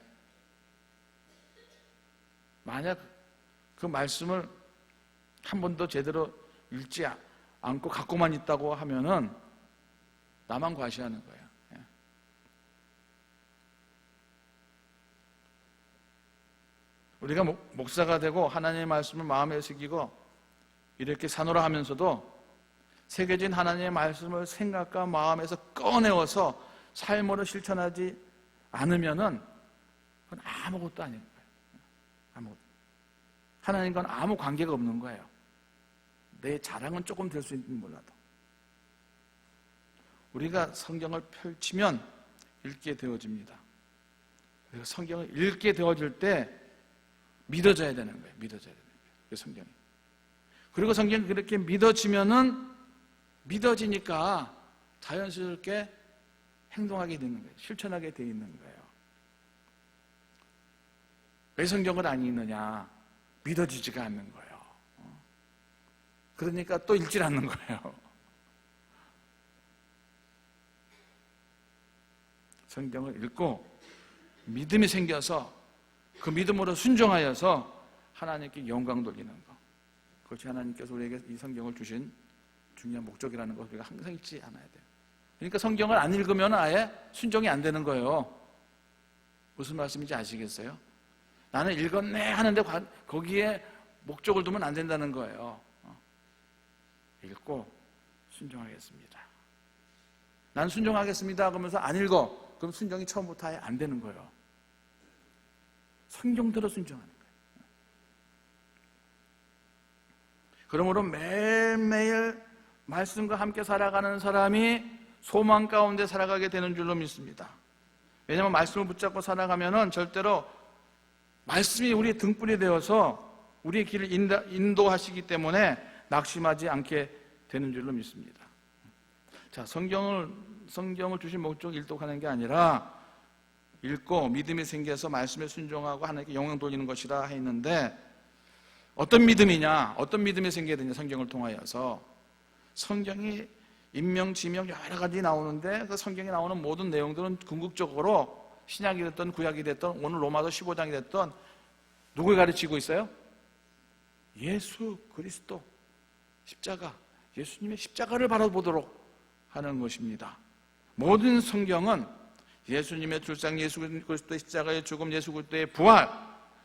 Speaker 1: 만약 그 말씀을 한 번도 제대로 읽지 않고 갖고만 있다고 하면은 나만 과시하는 거예요. 우리가 목사가 되고 하나님의 말씀을 마음에 새기고 이렇게 사노라 하면서도 새겨진 하나님의 말씀을 생각과 마음에서 꺼내어서 삶으로 실천하지 않으면은 그건 아무것도 아닌 거예요. 아무것도. 하나님과는 아무 관계가 없는 거예요. 내 자랑은 조금 될 수 있는지 몰라도. 우리가 성경을 펼치면 읽게 되어집니다. 그래서 성경을 읽게 되어질 때 믿어져야 되는 거예요. 믿어져야 되는 거예요. 그 성경이. 그리고 성경이 그렇게 믿어지니까 자연스럽게 행동하게 되는 거예요. 실천하게 되어 있는 거예요. 왜 성경을 안 읽느냐? 믿어지지가 않는 거예요. 그러니까 또 읽질 않는 거예요. 성경을 읽고 믿음이 생겨서 그 믿음으로 순종하여서 하나님께 영광 돌리는 것, 그것이 하나님께서 우리에게 이 성경을 주신 중요한 목적이라는 것을 우리가 항상 잊지 않아야 돼요. 그러니까 성경을 안 읽으면 아예 순종이 안 되는 거예요. 무슨 말씀인지 아시겠어요? 나는 읽었네 하는데 거기에 목적을 두면 안 된다는 거예요. 읽고 순종하겠습니다. 난 순종하겠습니다 그러면서 안 읽어. 그럼 순종이 처음부터 아예 안 되는 거예요. 성경대로 순종하는 거예요. 그러므로 매일매일 말씀과 함께 살아가는 사람이 소망 가운데 살아가게 되는 줄로 믿습니다. 왜냐하면 말씀을 붙잡고 살아가면은 절대로 말씀이 우리의 등불이 되어서 우리의 길을 인도하시기 때문에 낙심하지 않게 되는 줄로 믿습니다. 자, 성경을 주신 목적 일독하는 게 아니라 읽고 믿음이 생겨서 말씀에 순종하고 하나님께 영광 돌리는 것이라 했는데, 어떤 믿음이냐? 어떤 믿음이 생겨야 되냐? 성경을 통하여서 성경이 인명, 지명 여러 가지 나오는데 그 성경에 나오는 모든 내용들은 궁극적으로 신약이 됐던 구약이 됐던 오늘 로마서 15장이 됐던 누굴 가르치고 있어요? 예수 그리스도 십자가, 예수님의 십자가를 바라보도록 하는 것입니다. 모든 성경은 예수님의 출생, 예수 그리스도의 십자가의 죽음, 예수 그리스도의 부활,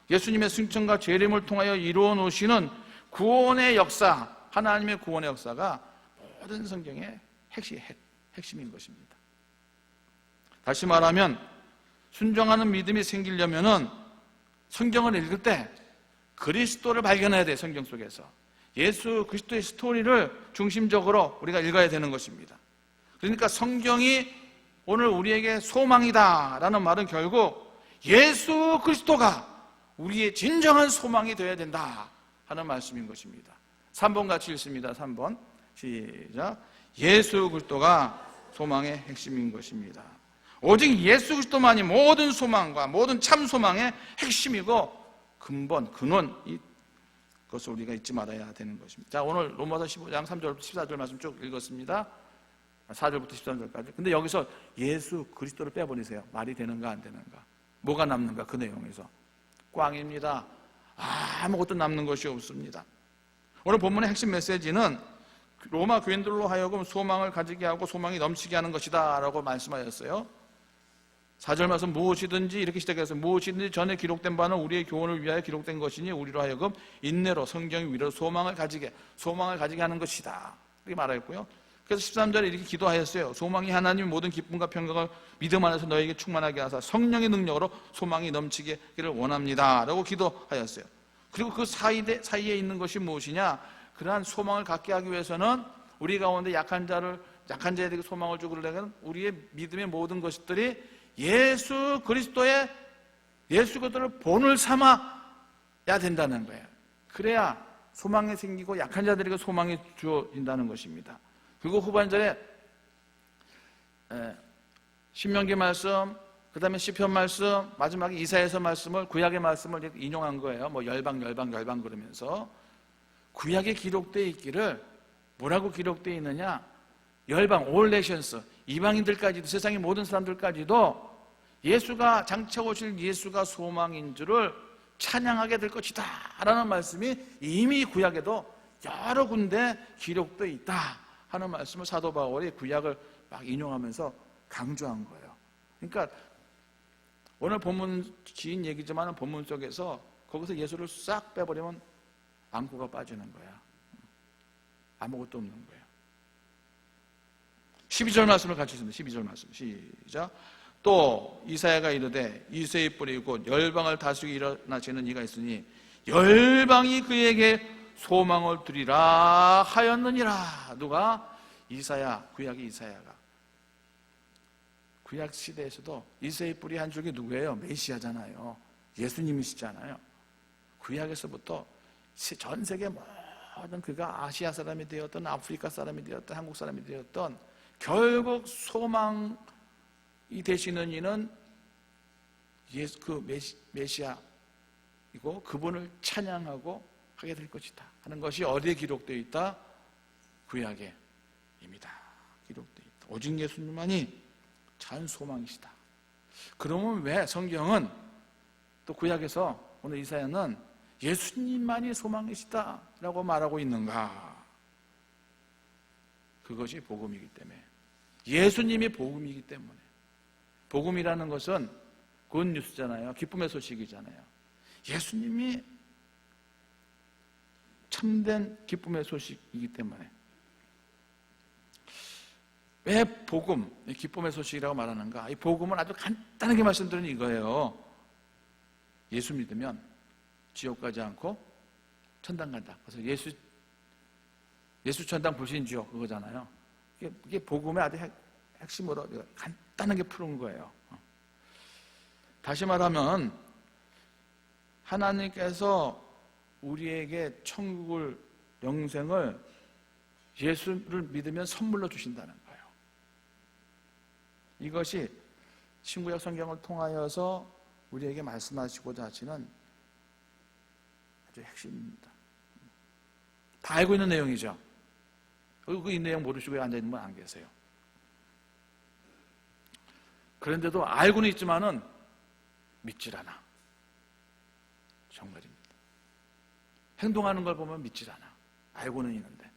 Speaker 1: 예수님의 승천과 재림을 통하여 이루어 놓으시는 구원의 역사, 하나님의 구원의 역사가 모든 성경의 핵심인 것입니다. 다시 말하면 순종하는 믿음이 생기려면은 성경을 읽을 때 그리스도를 발견해야 돼요. 성경 속에서 예수 그리스도의 스토리를 중심적으로 우리가 읽어야 되는 것입니다. 그러니까 성경이 오늘 우리에게 소망이다라는 말은 결국 예수 그리스도가 우리의 진정한 소망이 되어야 된다 하는 말씀인 것입니다. 3번 같이 읽습니다. 3번 시작. 예수 그리스도가 소망의 핵심인 것입니다. 오직 예수 그리스도만이 모든 소망과 모든 참 소망의 핵심이고 근본, 근원, 이것을 우리가 잊지 말아야 되는 것입니다. 자, 오늘 로마서 15장 3절부터 14절 말씀 쭉 읽었습니다. 4절부터 13절까지. 근데 여기서 예수 그리스도를 빼버리세요. 말이 되는가 안 되는가, 뭐가 남는가, 그 내용에서 꽝입니다. 아무것도 남는 것이 없습니다. 오늘 본문의 핵심 메시지는 로마 교인들로 하여금 소망을 가지게 하고 소망이 넘치게 하는 것이다 라고 말씀하셨어요. 4절 말씀, 무엇이든지 이렇게 시작해서 무엇이든지 전에 기록된 바는 우리의 교훈을 위하여 기록된 것이니 우리로 하여금 인내로 성경 위로 소망을 가지게 하는 것이다, 이렇게 말하였고요. 그래서 13절에 이렇게 기도하였어요. 소망이 하나님의 모든 기쁨과 평강을 믿음 안에서 너에게 충만하게 하사 성령의 능력으로 소망이 넘치기를 원합니다 라고 기도하였어요. 그리고 그 사이에 있는 것이 무엇이냐? 그러한 소망을 갖게 하기 위해서는 우리 가운데 약한 자에게 소망을 주고 그러려면 우리의 믿음의 모든 것들이 예수 그리스도를 본을 삼아야 된다는 거예요. 그래야 소망이 생기고 약한 자들에게 소망이 주어진다는 것입니다. 그리고 후반절에 신명기 말씀, 그 다음에 시편 말씀, 마지막에 이사야서 말씀을, 구약의 말씀을 인용한 거예요. 뭐 열방 그러면서 구약에 기록되어 있기를 뭐라고 기록되어 있느냐? 열방, all nations, 이방인들까지도, 세상의 모든 사람들까지도 예수가 장차 오실 예수가 소망인 줄을 찬양하게 될 것이다 라는 말씀이 이미 구약에도 여러 군데 기록되어 있다 하는 말씀을 사도 바울이 구약을 막 인용하면서 강조한 거예요. 그러니까 오늘 본문 긴 얘기지만 본문 속에서 거기서 예수를 싹 빼버리면 앙코가 빠지는 거야. 아무것도 없는 거예요. 12절 말씀을 같이 읽습니다. 12절 말씀 시작. 또 이사야가 이르되 이새의 뿌리 곧 열방을 다스리게 일어나시는 이가 있으니 열방이 그에게 소망을 두리라 하였느니라. 누가? 이사야, 구약의 이사야가. 구약 시대에서도 이새의 뿌리 한 줄기 누구예요? 메시아잖아요. 예수님이시잖아요. 구약에서부터 전 세계 모든 그가 아시아 사람이 되었던 아프리카 사람이 되었던 한국 사람이 되었던 결국 소망이 되시는 이는 예수 그 메시아이고 그분을 찬양하고 하게 될 것이다 하는 것이 어디에 기록되어 있다? 구약에 이미 다 기록되어 있다. 오직 예수님만이 참 소망이시다. 그러면 왜 성경은 또 구약에서 오늘 이사야는 예수님만이 소망이시다 라고 말하고 있는가? 그것이 복음이기 때문에, 예수님이 복음이기 때문에. 복음이라는 것은 굿뉴스잖아요. 기쁨의 소식이잖아요. 예수님이 참된 기쁨의 소식이기 때문에. 왜 복음, 기쁨의 소식이라고 말하는가? 이 복음은 아주 간단하게 말씀드리는 이거예요. 예수 믿으면 지옥 가지 않고 천당 간다. 그래서 예수 천당 불신 지옥 그거잖아요. 이게 복음의 아주 핵심으로 간단하게 푸는 거예요. 다시 말하면 하나님께서 우리에게 천국을, 영생을 예수를 믿으면 선물로 주신다는 거예요. 이것이 신구약 성경을 통하여서 우리에게 말씀하시고자 하시는 아주 핵심입니다. 다 알고 있는 내용이죠. 이 내용 모르시고 앉아있는 분 안 계세요. 그런데도 알고는 있지만은 믿질 않아. 정말입니다. 행동하는 걸 보면 믿질 않아. 알고는 있는데.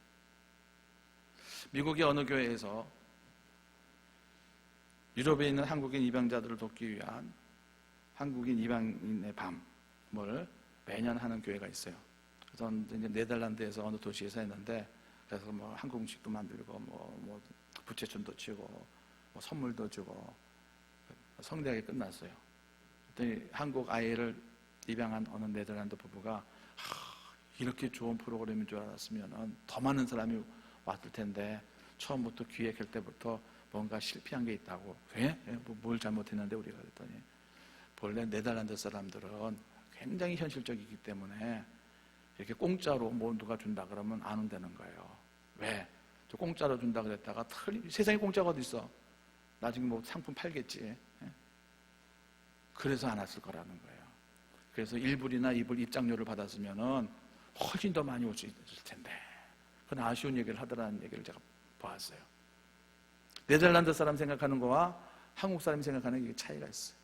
Speaker 1: 미국의 어느 교회에서 유럽에 있는 한국인 입양자들을 돕기 위한 한국인 입양인의 밤을 매년 하는 교회가 있어요. 그래서 이제 네덜란드에서 어느 도시에서 했는데, 그래서 뭐 한국 음식도 만들고 뭐 부채춤도 치고 뭐 선물도 주고 성대하게 끝났어요. 그랬더니 한국 아이를 입양한 어느 네덜란드 부부가 이렇게 좋은 프로그램인 줄 알았으면 더 많은 사람이 왔을 텐데 처음부터 기획할 때부터 뭔가 실패한 게 있다고. 왜? 뭘 잘못했는데 우리가 그랬더니 본래 네덜란드 사람들은 굉장히 현실적이기 때문에 이렇게 공짜로 뭐 누가 준다 그러면 안 온다는 거예요. 왜? 저 공짜로 준다 그랬다가 세상에 공짜가 어디 있어? 나중에 뭐 상품 팔겠지. 그래서 안 왔을 거라는 거예요. 그래서 1불이나 2불 입장료를 받았으면은 훨씬 더 많이 올 수 있을 텐데. 그건 아쉬운 얘기를 하더라는 얘기를 제가 보았어요. 네덜란드 사람 생각하는 거와 한국 사람이 생각하는 게 차이가 있어요.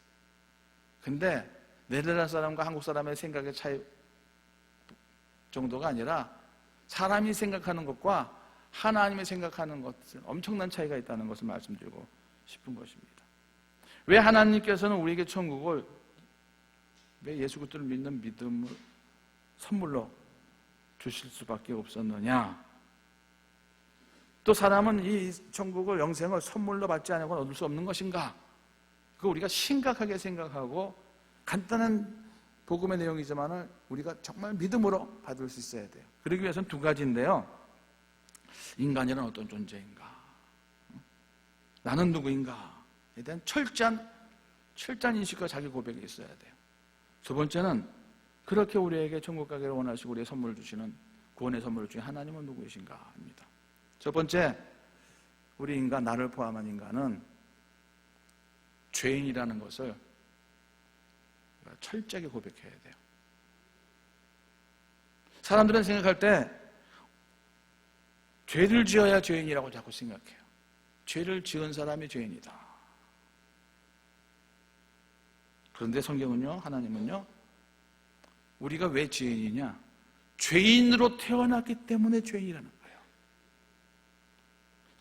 Speaker 1: 근데 네덜란드 사람과 한국 사람의 생각의 차이 정도가 아니라 사람이 생각하는 것과 하나님이 생각하는 것은 엄청난 차이가 있다는 것을 말씀드리고 싶은 것입니다. 왜 하나님께서는 우리에게 천국을, 왜 예수 그리스도를 믿는 믿음을 선물로 주실 수밖에 없었느냐? 또 사람은 이 천국을, 영생을 선물로 받지 않고는 얻을 수 없는 것인가? 그거 우리가 심각하게 생각하고, 간단한 복음의 내용이지만 우리가 정말 믿음으로 받을 수 있어야 돼요. 그러기 위해서는 두 가지인데요. 인간이란 어떤 존재인가? 나는 누구인가에 대한 철저한 인식과 자기 고백이 있어야 돼요. 두 번째는 그렇게 우리에게 천국 가기를 원하시고 우리의 선물을 주시는, 구원의 선물을 주신 하나님은 누구이신가 합니다. 첫 번째, 우리 인간, 나를 포함한 인간은 죄인이라는 것을 철저하게 고백해야 돼요. 사람들은 생각할 때 죄를 지어야 죄인이라고 자꾸 생각해요. 죄를 지은 사람이 죄인이다. 그런데 성경은요, 하나님은요, 우리가 왜 죄인이냐? 죄인으로 태어났기 때문에 죄인이라는 거예요.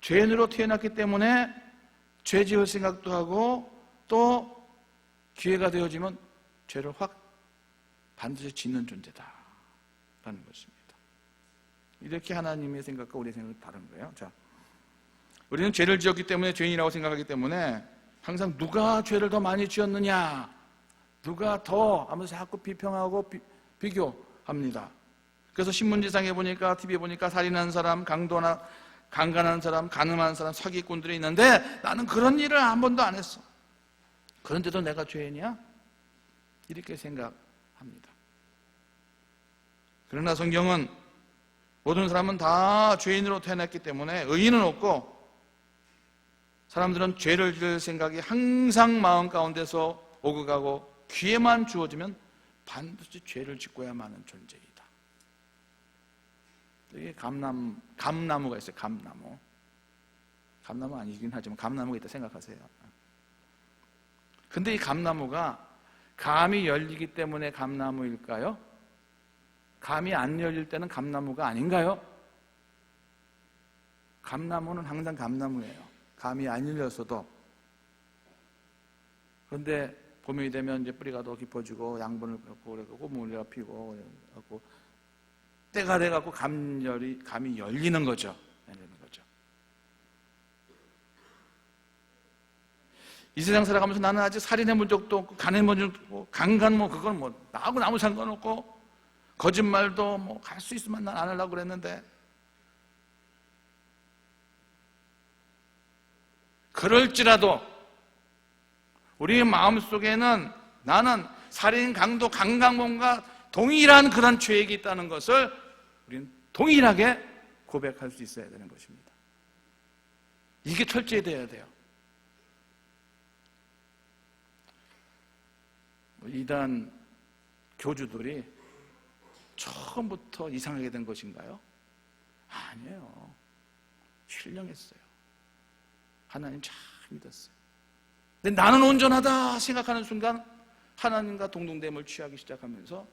Speaker 1: 죄인으로 태어났기 때문에 죄 지을 생각도 하고, 또 기회가 되어지면 죄를 확 반드시 짓는 존재다라는 것입니다. 이렇게 하나님의 생각과 우리의 생각이 다른 거예요. 자, 우리는 죄를 지었기 때문에 죄인이라고 생각하기 때문에 항상 누가 죄를 더 많이 지었느냐, 누가 더 하면서 자꾸 비평하고 비교합니다. 그래서 신문지상에 보니까, TV에 보니까 살인한 사람, 강간한 사람, 간음한 사람, 사기꾼들이 있는데 나는 그런 일을 한 번도 안 했어. 그런데도 내가 죄인이야? 이렇게 생각합니다. 그러나 성경은 모든 사람은 다 죄인으로 태어났기 때문에 의인은 없고, 사람들은 죄를 지을 생각이 항상 마음 가운데서 오고 가고 기회만 주어지면 반드시 죄를 짓고야 마는 존재이다. 여기 감나무가 있어요. 감나무 아니긴 하지만 감나무가 있다 생각하세요. 근데 이 감나무가 감이 열리기 때문에 감나무일까요? 감이 안 열릴 때는 감나무가 아닌가요? 감나무는 항상 감나무예요. 감이 안 열렸어도. 그런데 봄이 되면 이제 뿌리가 더 깊어지고 양분을 갖고 그래고 꽃무늬가 피고 그래갖고 때가 돼갖고 감이 열리는 거죠. 열리는 거죠. 이 세상 살아가면서 나는 아직 살인해본 적도 없고 간해본 적도 없고 강간 그건 나하고 아무 상관없고 거짓말도 갈 수 있으면 난 안 하려고 그랬는데, 그럴지라도 우리 마음속에는 나는 살인, 강도, 강간범과 동일한 그런 죄악이 있다는 것을 우리는 동일하게 고백할 수 있어야 되는 것입니다. 이게 철저히 되어야 돼요. 이단 교주들이 처음부터 이상하게 된 것인가요? 아니에요. 신령했어요. 하나님 잘 믿었어요. 근데 나는 온전하다 생각하는 순간 하나님과 동등됨을 취하기 시작하면서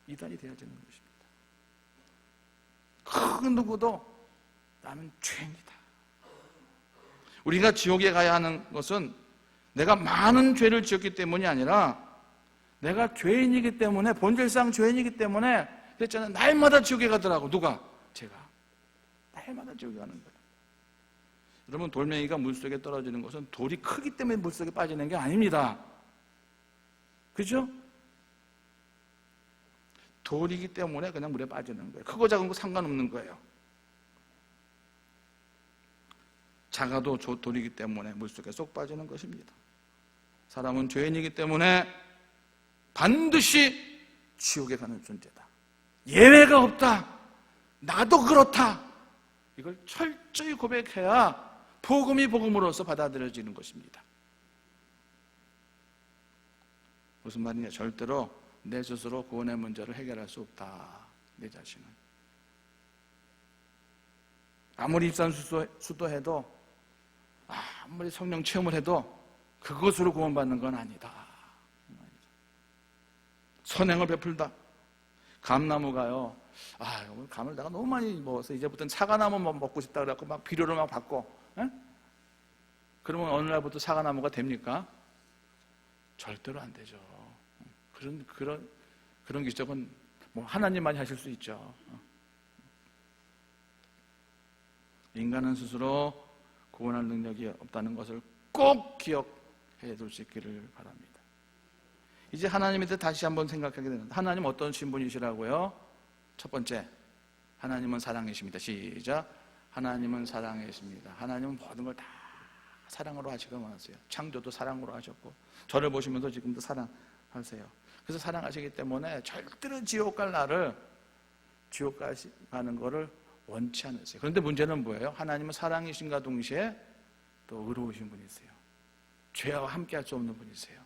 Speaker 1: 이단이 되어지는 것입니다. 그 누구도 나는 죄인이다. 우리가 지옥에 가야 하는 것은 내가 많은 죄를 지었기 때문이 아니라 내가 죄인이기 때문에, 본질상 죄인이기 때문에, 그랬잖아요. 날마다 지옥에 가더라고. 누가? 제가. 날마다 지옥에 가는 거예요. 여러분, 돌멩이가 물속에 떨어지는 것은 돌이 크기 때문에 물속에 빠지는 게 아닙니다. 그죠? 돌이기 때문에 그냥 물에 빠지는 거예요. 크고 작은 거 상관없는 거예요. 작아도 돌이기 때문에 물속에 쏙 빠지는 것입니다. 사람은 죄인이기 때문에 반드시 지옥에 가는 존재다. 예외가 없다. 나도 그렇다. 이걸 철저히 고백해야 복음이 복음으로서 받아들여지는 것입니다. 무슨 말이냐? 절대로 내 스스로 구원의 문제를 해결할 수 없다. 내 자신은. 아무리 입산수도해도, 아무리 성령 체험을 해도 그것으로 구원받는 건 아니다. 선행을 베풀다. 감나무가요, 감을 내가 너무 많이 먹어서 이제부터는 사과나무 먹고 싶다 그래갖고 막 비료를 막 받고, 그러면 어느 날부터 사과나무가 됩니까? 절대로 안 되죠. 그런 기적은 하나님만이 하실 수 있죠. 인간은 스스로 구원할 능력이 없다는 것을 꼭 기억해 둘 수 있기를 바랍니다. 이제 하나님에 대해 다시 한번 생각하게 되는데, 하나님 어떤 신분이시라고요? 첫 번째, 하나님은 사랑이십니다. 시작. 하나님은 사랑이십니다. 하나님은 모든 걸 다 사랑으로 하시고 하세요. 창조도 사랑으로 하셨고, 저를 보시면서 지금도 사랑하세요. 그래서 사랑하시기 때문에 절대로 지옥 갈 나를, 지옥 가는 거를 원치 않으세요. 그런데 문제는 뭐예요? 하나님은 사랑이신가 동시에 또 의로우신 분이세요. 죄와 함께 할 수 없는 분이세요.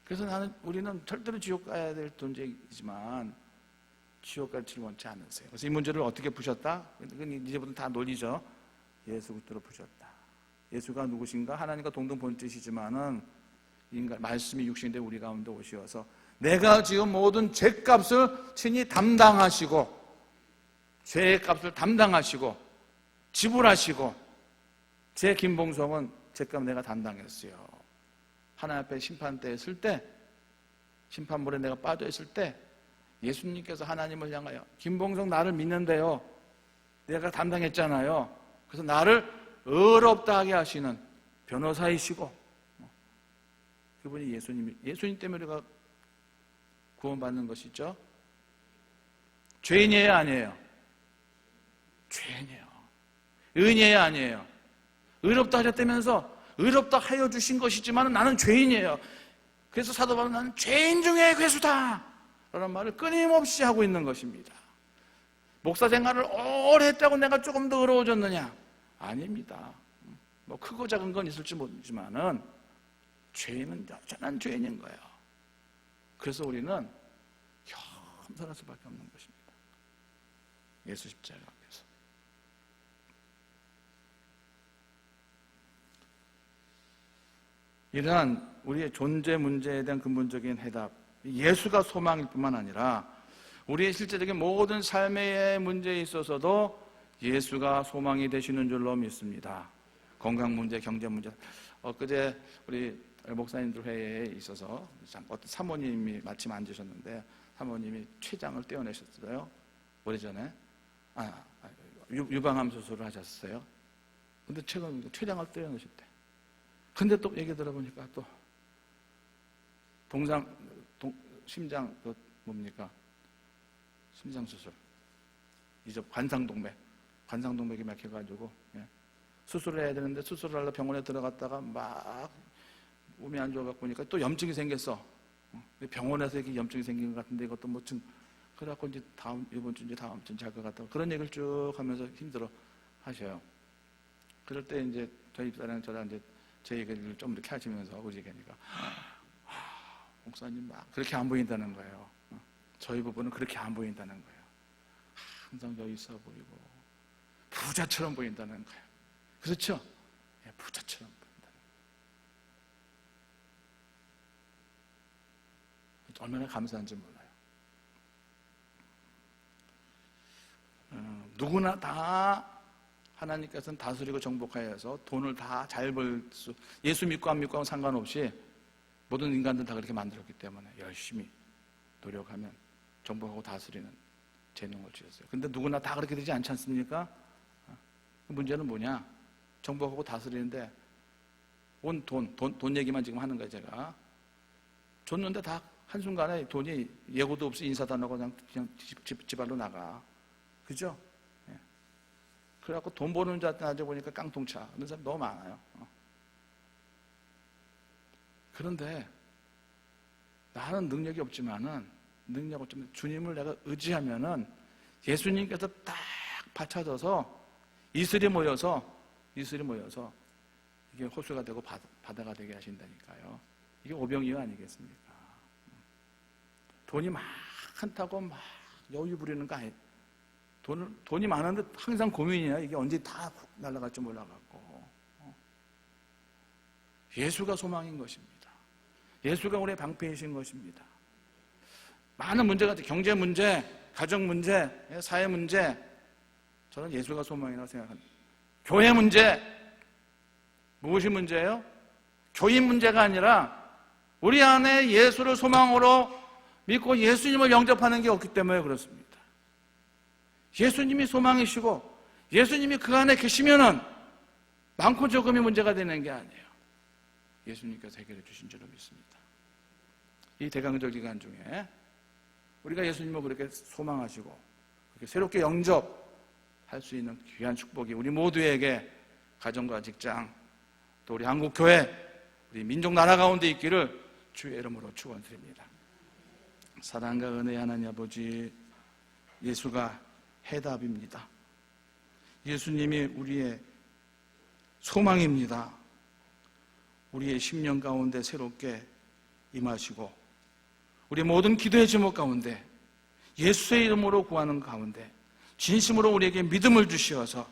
Speaker 1: 그래서 우리는 절대로 지옥 가야 될 존재이지만 지옥 갈지를 원치 않으세요. 그래서 이 문제를 어떻게 푸셨다? 이제부터 다 논리죠. 예수 그리스도로 푸셨다. 예수가 누구신가? 하나님과 동등 본체시지만은 말씀이 육신이 돼 우리 가운데 오시어서 내가 지금 모든 죄값을 친히 담당하시고, 죄의 값을 담당하시고 지불하시고, 제 김봉성은 죄값 내가 담당했어요. 하나님 앞에 심판대에 있을 때, 심판물에 내가 빠져 있을 때 예수님께서 하나님을 향하여 김봉성 나를 믿는데요, 내가 담당했잖아요. 그래서 나를 의롭다 하게 하시는 변호사이시고, 그분이 예수님 때문에 우리가 구원받는 것이죠. 죄인이에요, 아니에요? 죄인이에요. 의인이에요, 아니에요? 의롭다 하셨다면서 의롭다 하여 주신 것이지만 나는 죄인이에요. 그래서 사도 바울은 나는 죄인 중에 괴수다. 라는 말을 끊임없이 하고 있는 것입니다. 목사 생활을 오래 했다고 내가 조금 더 어려워졌느냐? 아닙니다. 뭐 크고 작은 건 있을지 모르지만은 죄인은 여전한 죄인인 거예요. 그래서 우리는 겸손할 수밖에 없는 것입니다. 예수 십자가 앞에서. 이러한 우리의 존재 문제에 대한 근본적인 해답, 예수가 소망일 뿐만 아니라 우리의 실제적인 모든 삶의 문제에 있어서도 예수가 소망이 되시는 줄로 믿습니다. 건강 문제, 경제 문제. 엊그제 우리 목사님들 회의에 있어서 어떤 사모님이 마침 앉으셨는데 사모님이 췌장을 떼어내셨어요. 오래전에 유방암 수술을 하셨어요. 근데 최근 췌장을 떼어내셨대. 근데 또 얘기 들어보니까 또 심장 뭡니까? 심장 수술. 이제 관상동맥이 막혀가지고 수술을 해야 되는데 수술을 하려 병원에 들어갔다가 막 몸이 안 좋아갖고 보니까 또 염증이 생겼어. 병원에서 이렇게 염증이 생긴 것 같은데 이것도 뭐 그래갖고 이제 이번 주인지 다음 주인지 할 것 같다고 그런 얘기를 쭉 하면서 힘들어 하셔요. 그럴 때 이제 저희 집사람은 저랑 이제 제 얘기를 좀 이렇게 하시면서 우리 얘기하니까 목사님 막 그렇게 안 보인다는 거예요. 저희 부부는 그렇게 안 보인다는 거예요. 항상 여유 있어 보이고 부자처럼 보인다는 거예요. 그렇죠? 예, 부자처럼 보인다는 거예요. 얼마나 감사한지 몰라요. 누구나 다 하나님께서는 다스리고 정복하여서 돈을 다 잘 벌 수, 예수 믿고 안 믿고 상관없이 모든 인간들 다 그렇게 만들었기 때문에 열심히 노력하면 정복하고 다스리는 재능을 주셨어요. 근데 누구나 다 그렇게 되지 않지 않습니까? 문제는 뭐냐? 정복하고 다스리는데 온 돈 얘기만 지금 하는 거예요. 제가 줬는데 다 한순간에 돈이 예고도 없이 인사도 안 하고 그냥 집안로 나가. 그죠? 예. 그래갖고 돈 버는 자 따져보니까 깡통차 그런 사람 너무 많아요. 그런데 나는 능력이 없지만은 주님을 내가 의지하면은 예수님께서 딱 받쳐져서 이슬이 모여서 이게 호수가 되고 바다가 되게 하신다니까요. 이게 오병이어 아니겠습니까? 돈이 많다고 막 여유 부리는 거 아니에요. 돈이 많은데 항상 고민이야. 이게 언제 다 날아갈지 몰라갖고. 예수가 소망인 것입니다. 예수가 우리의 방패이신 것입니다. 많은 문제가 경제 문제, 가정 문제, 사회 문제, 저는 예수가 소망이라고 생각합니다. 교회 문제, 무엇이 문제예요? 교인 문제가 아니라 우리 안에 예수를 소망으로 믿고 예수님을 영접하는 게 없기 때문에 그렇습니다. 예수님이 소망이시고 예수님이 그 안에 계시면은 많고 적음이 문제가 되는 게 아니에요. 예수님께서 해결해 주신 줄로 믿습니다. 이 대강절 기간 중에 우리가 예수님을 그렇게 소망하시고 그렇게 새롭게 영접할 수 있는 귀한 축복이 우리 모두에게 가정과 직장 또 우리 한국교회 우리 민족 나라 가운데 있기를 주의 이름으로 축원드립니다. 사랑과 은혜의 하나님 아버지, 예수가 해답입니다. 예수님이 우리의 소망입니다. 우리의 심령 가운데 새롭게 임하시고 우리 모든 기도의 제목 가운데 예수의 이름으로 구하는 가운데 진심으로 우리에게 믿음을 주시어서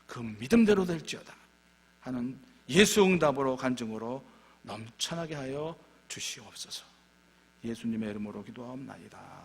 Speaker 1: 그 믿음대로 될지어다 하는 예수 응답으로 간증으로 넘쳐나게 하여 주시옵소서. 예수님의 이름으로 기도하옵나이다.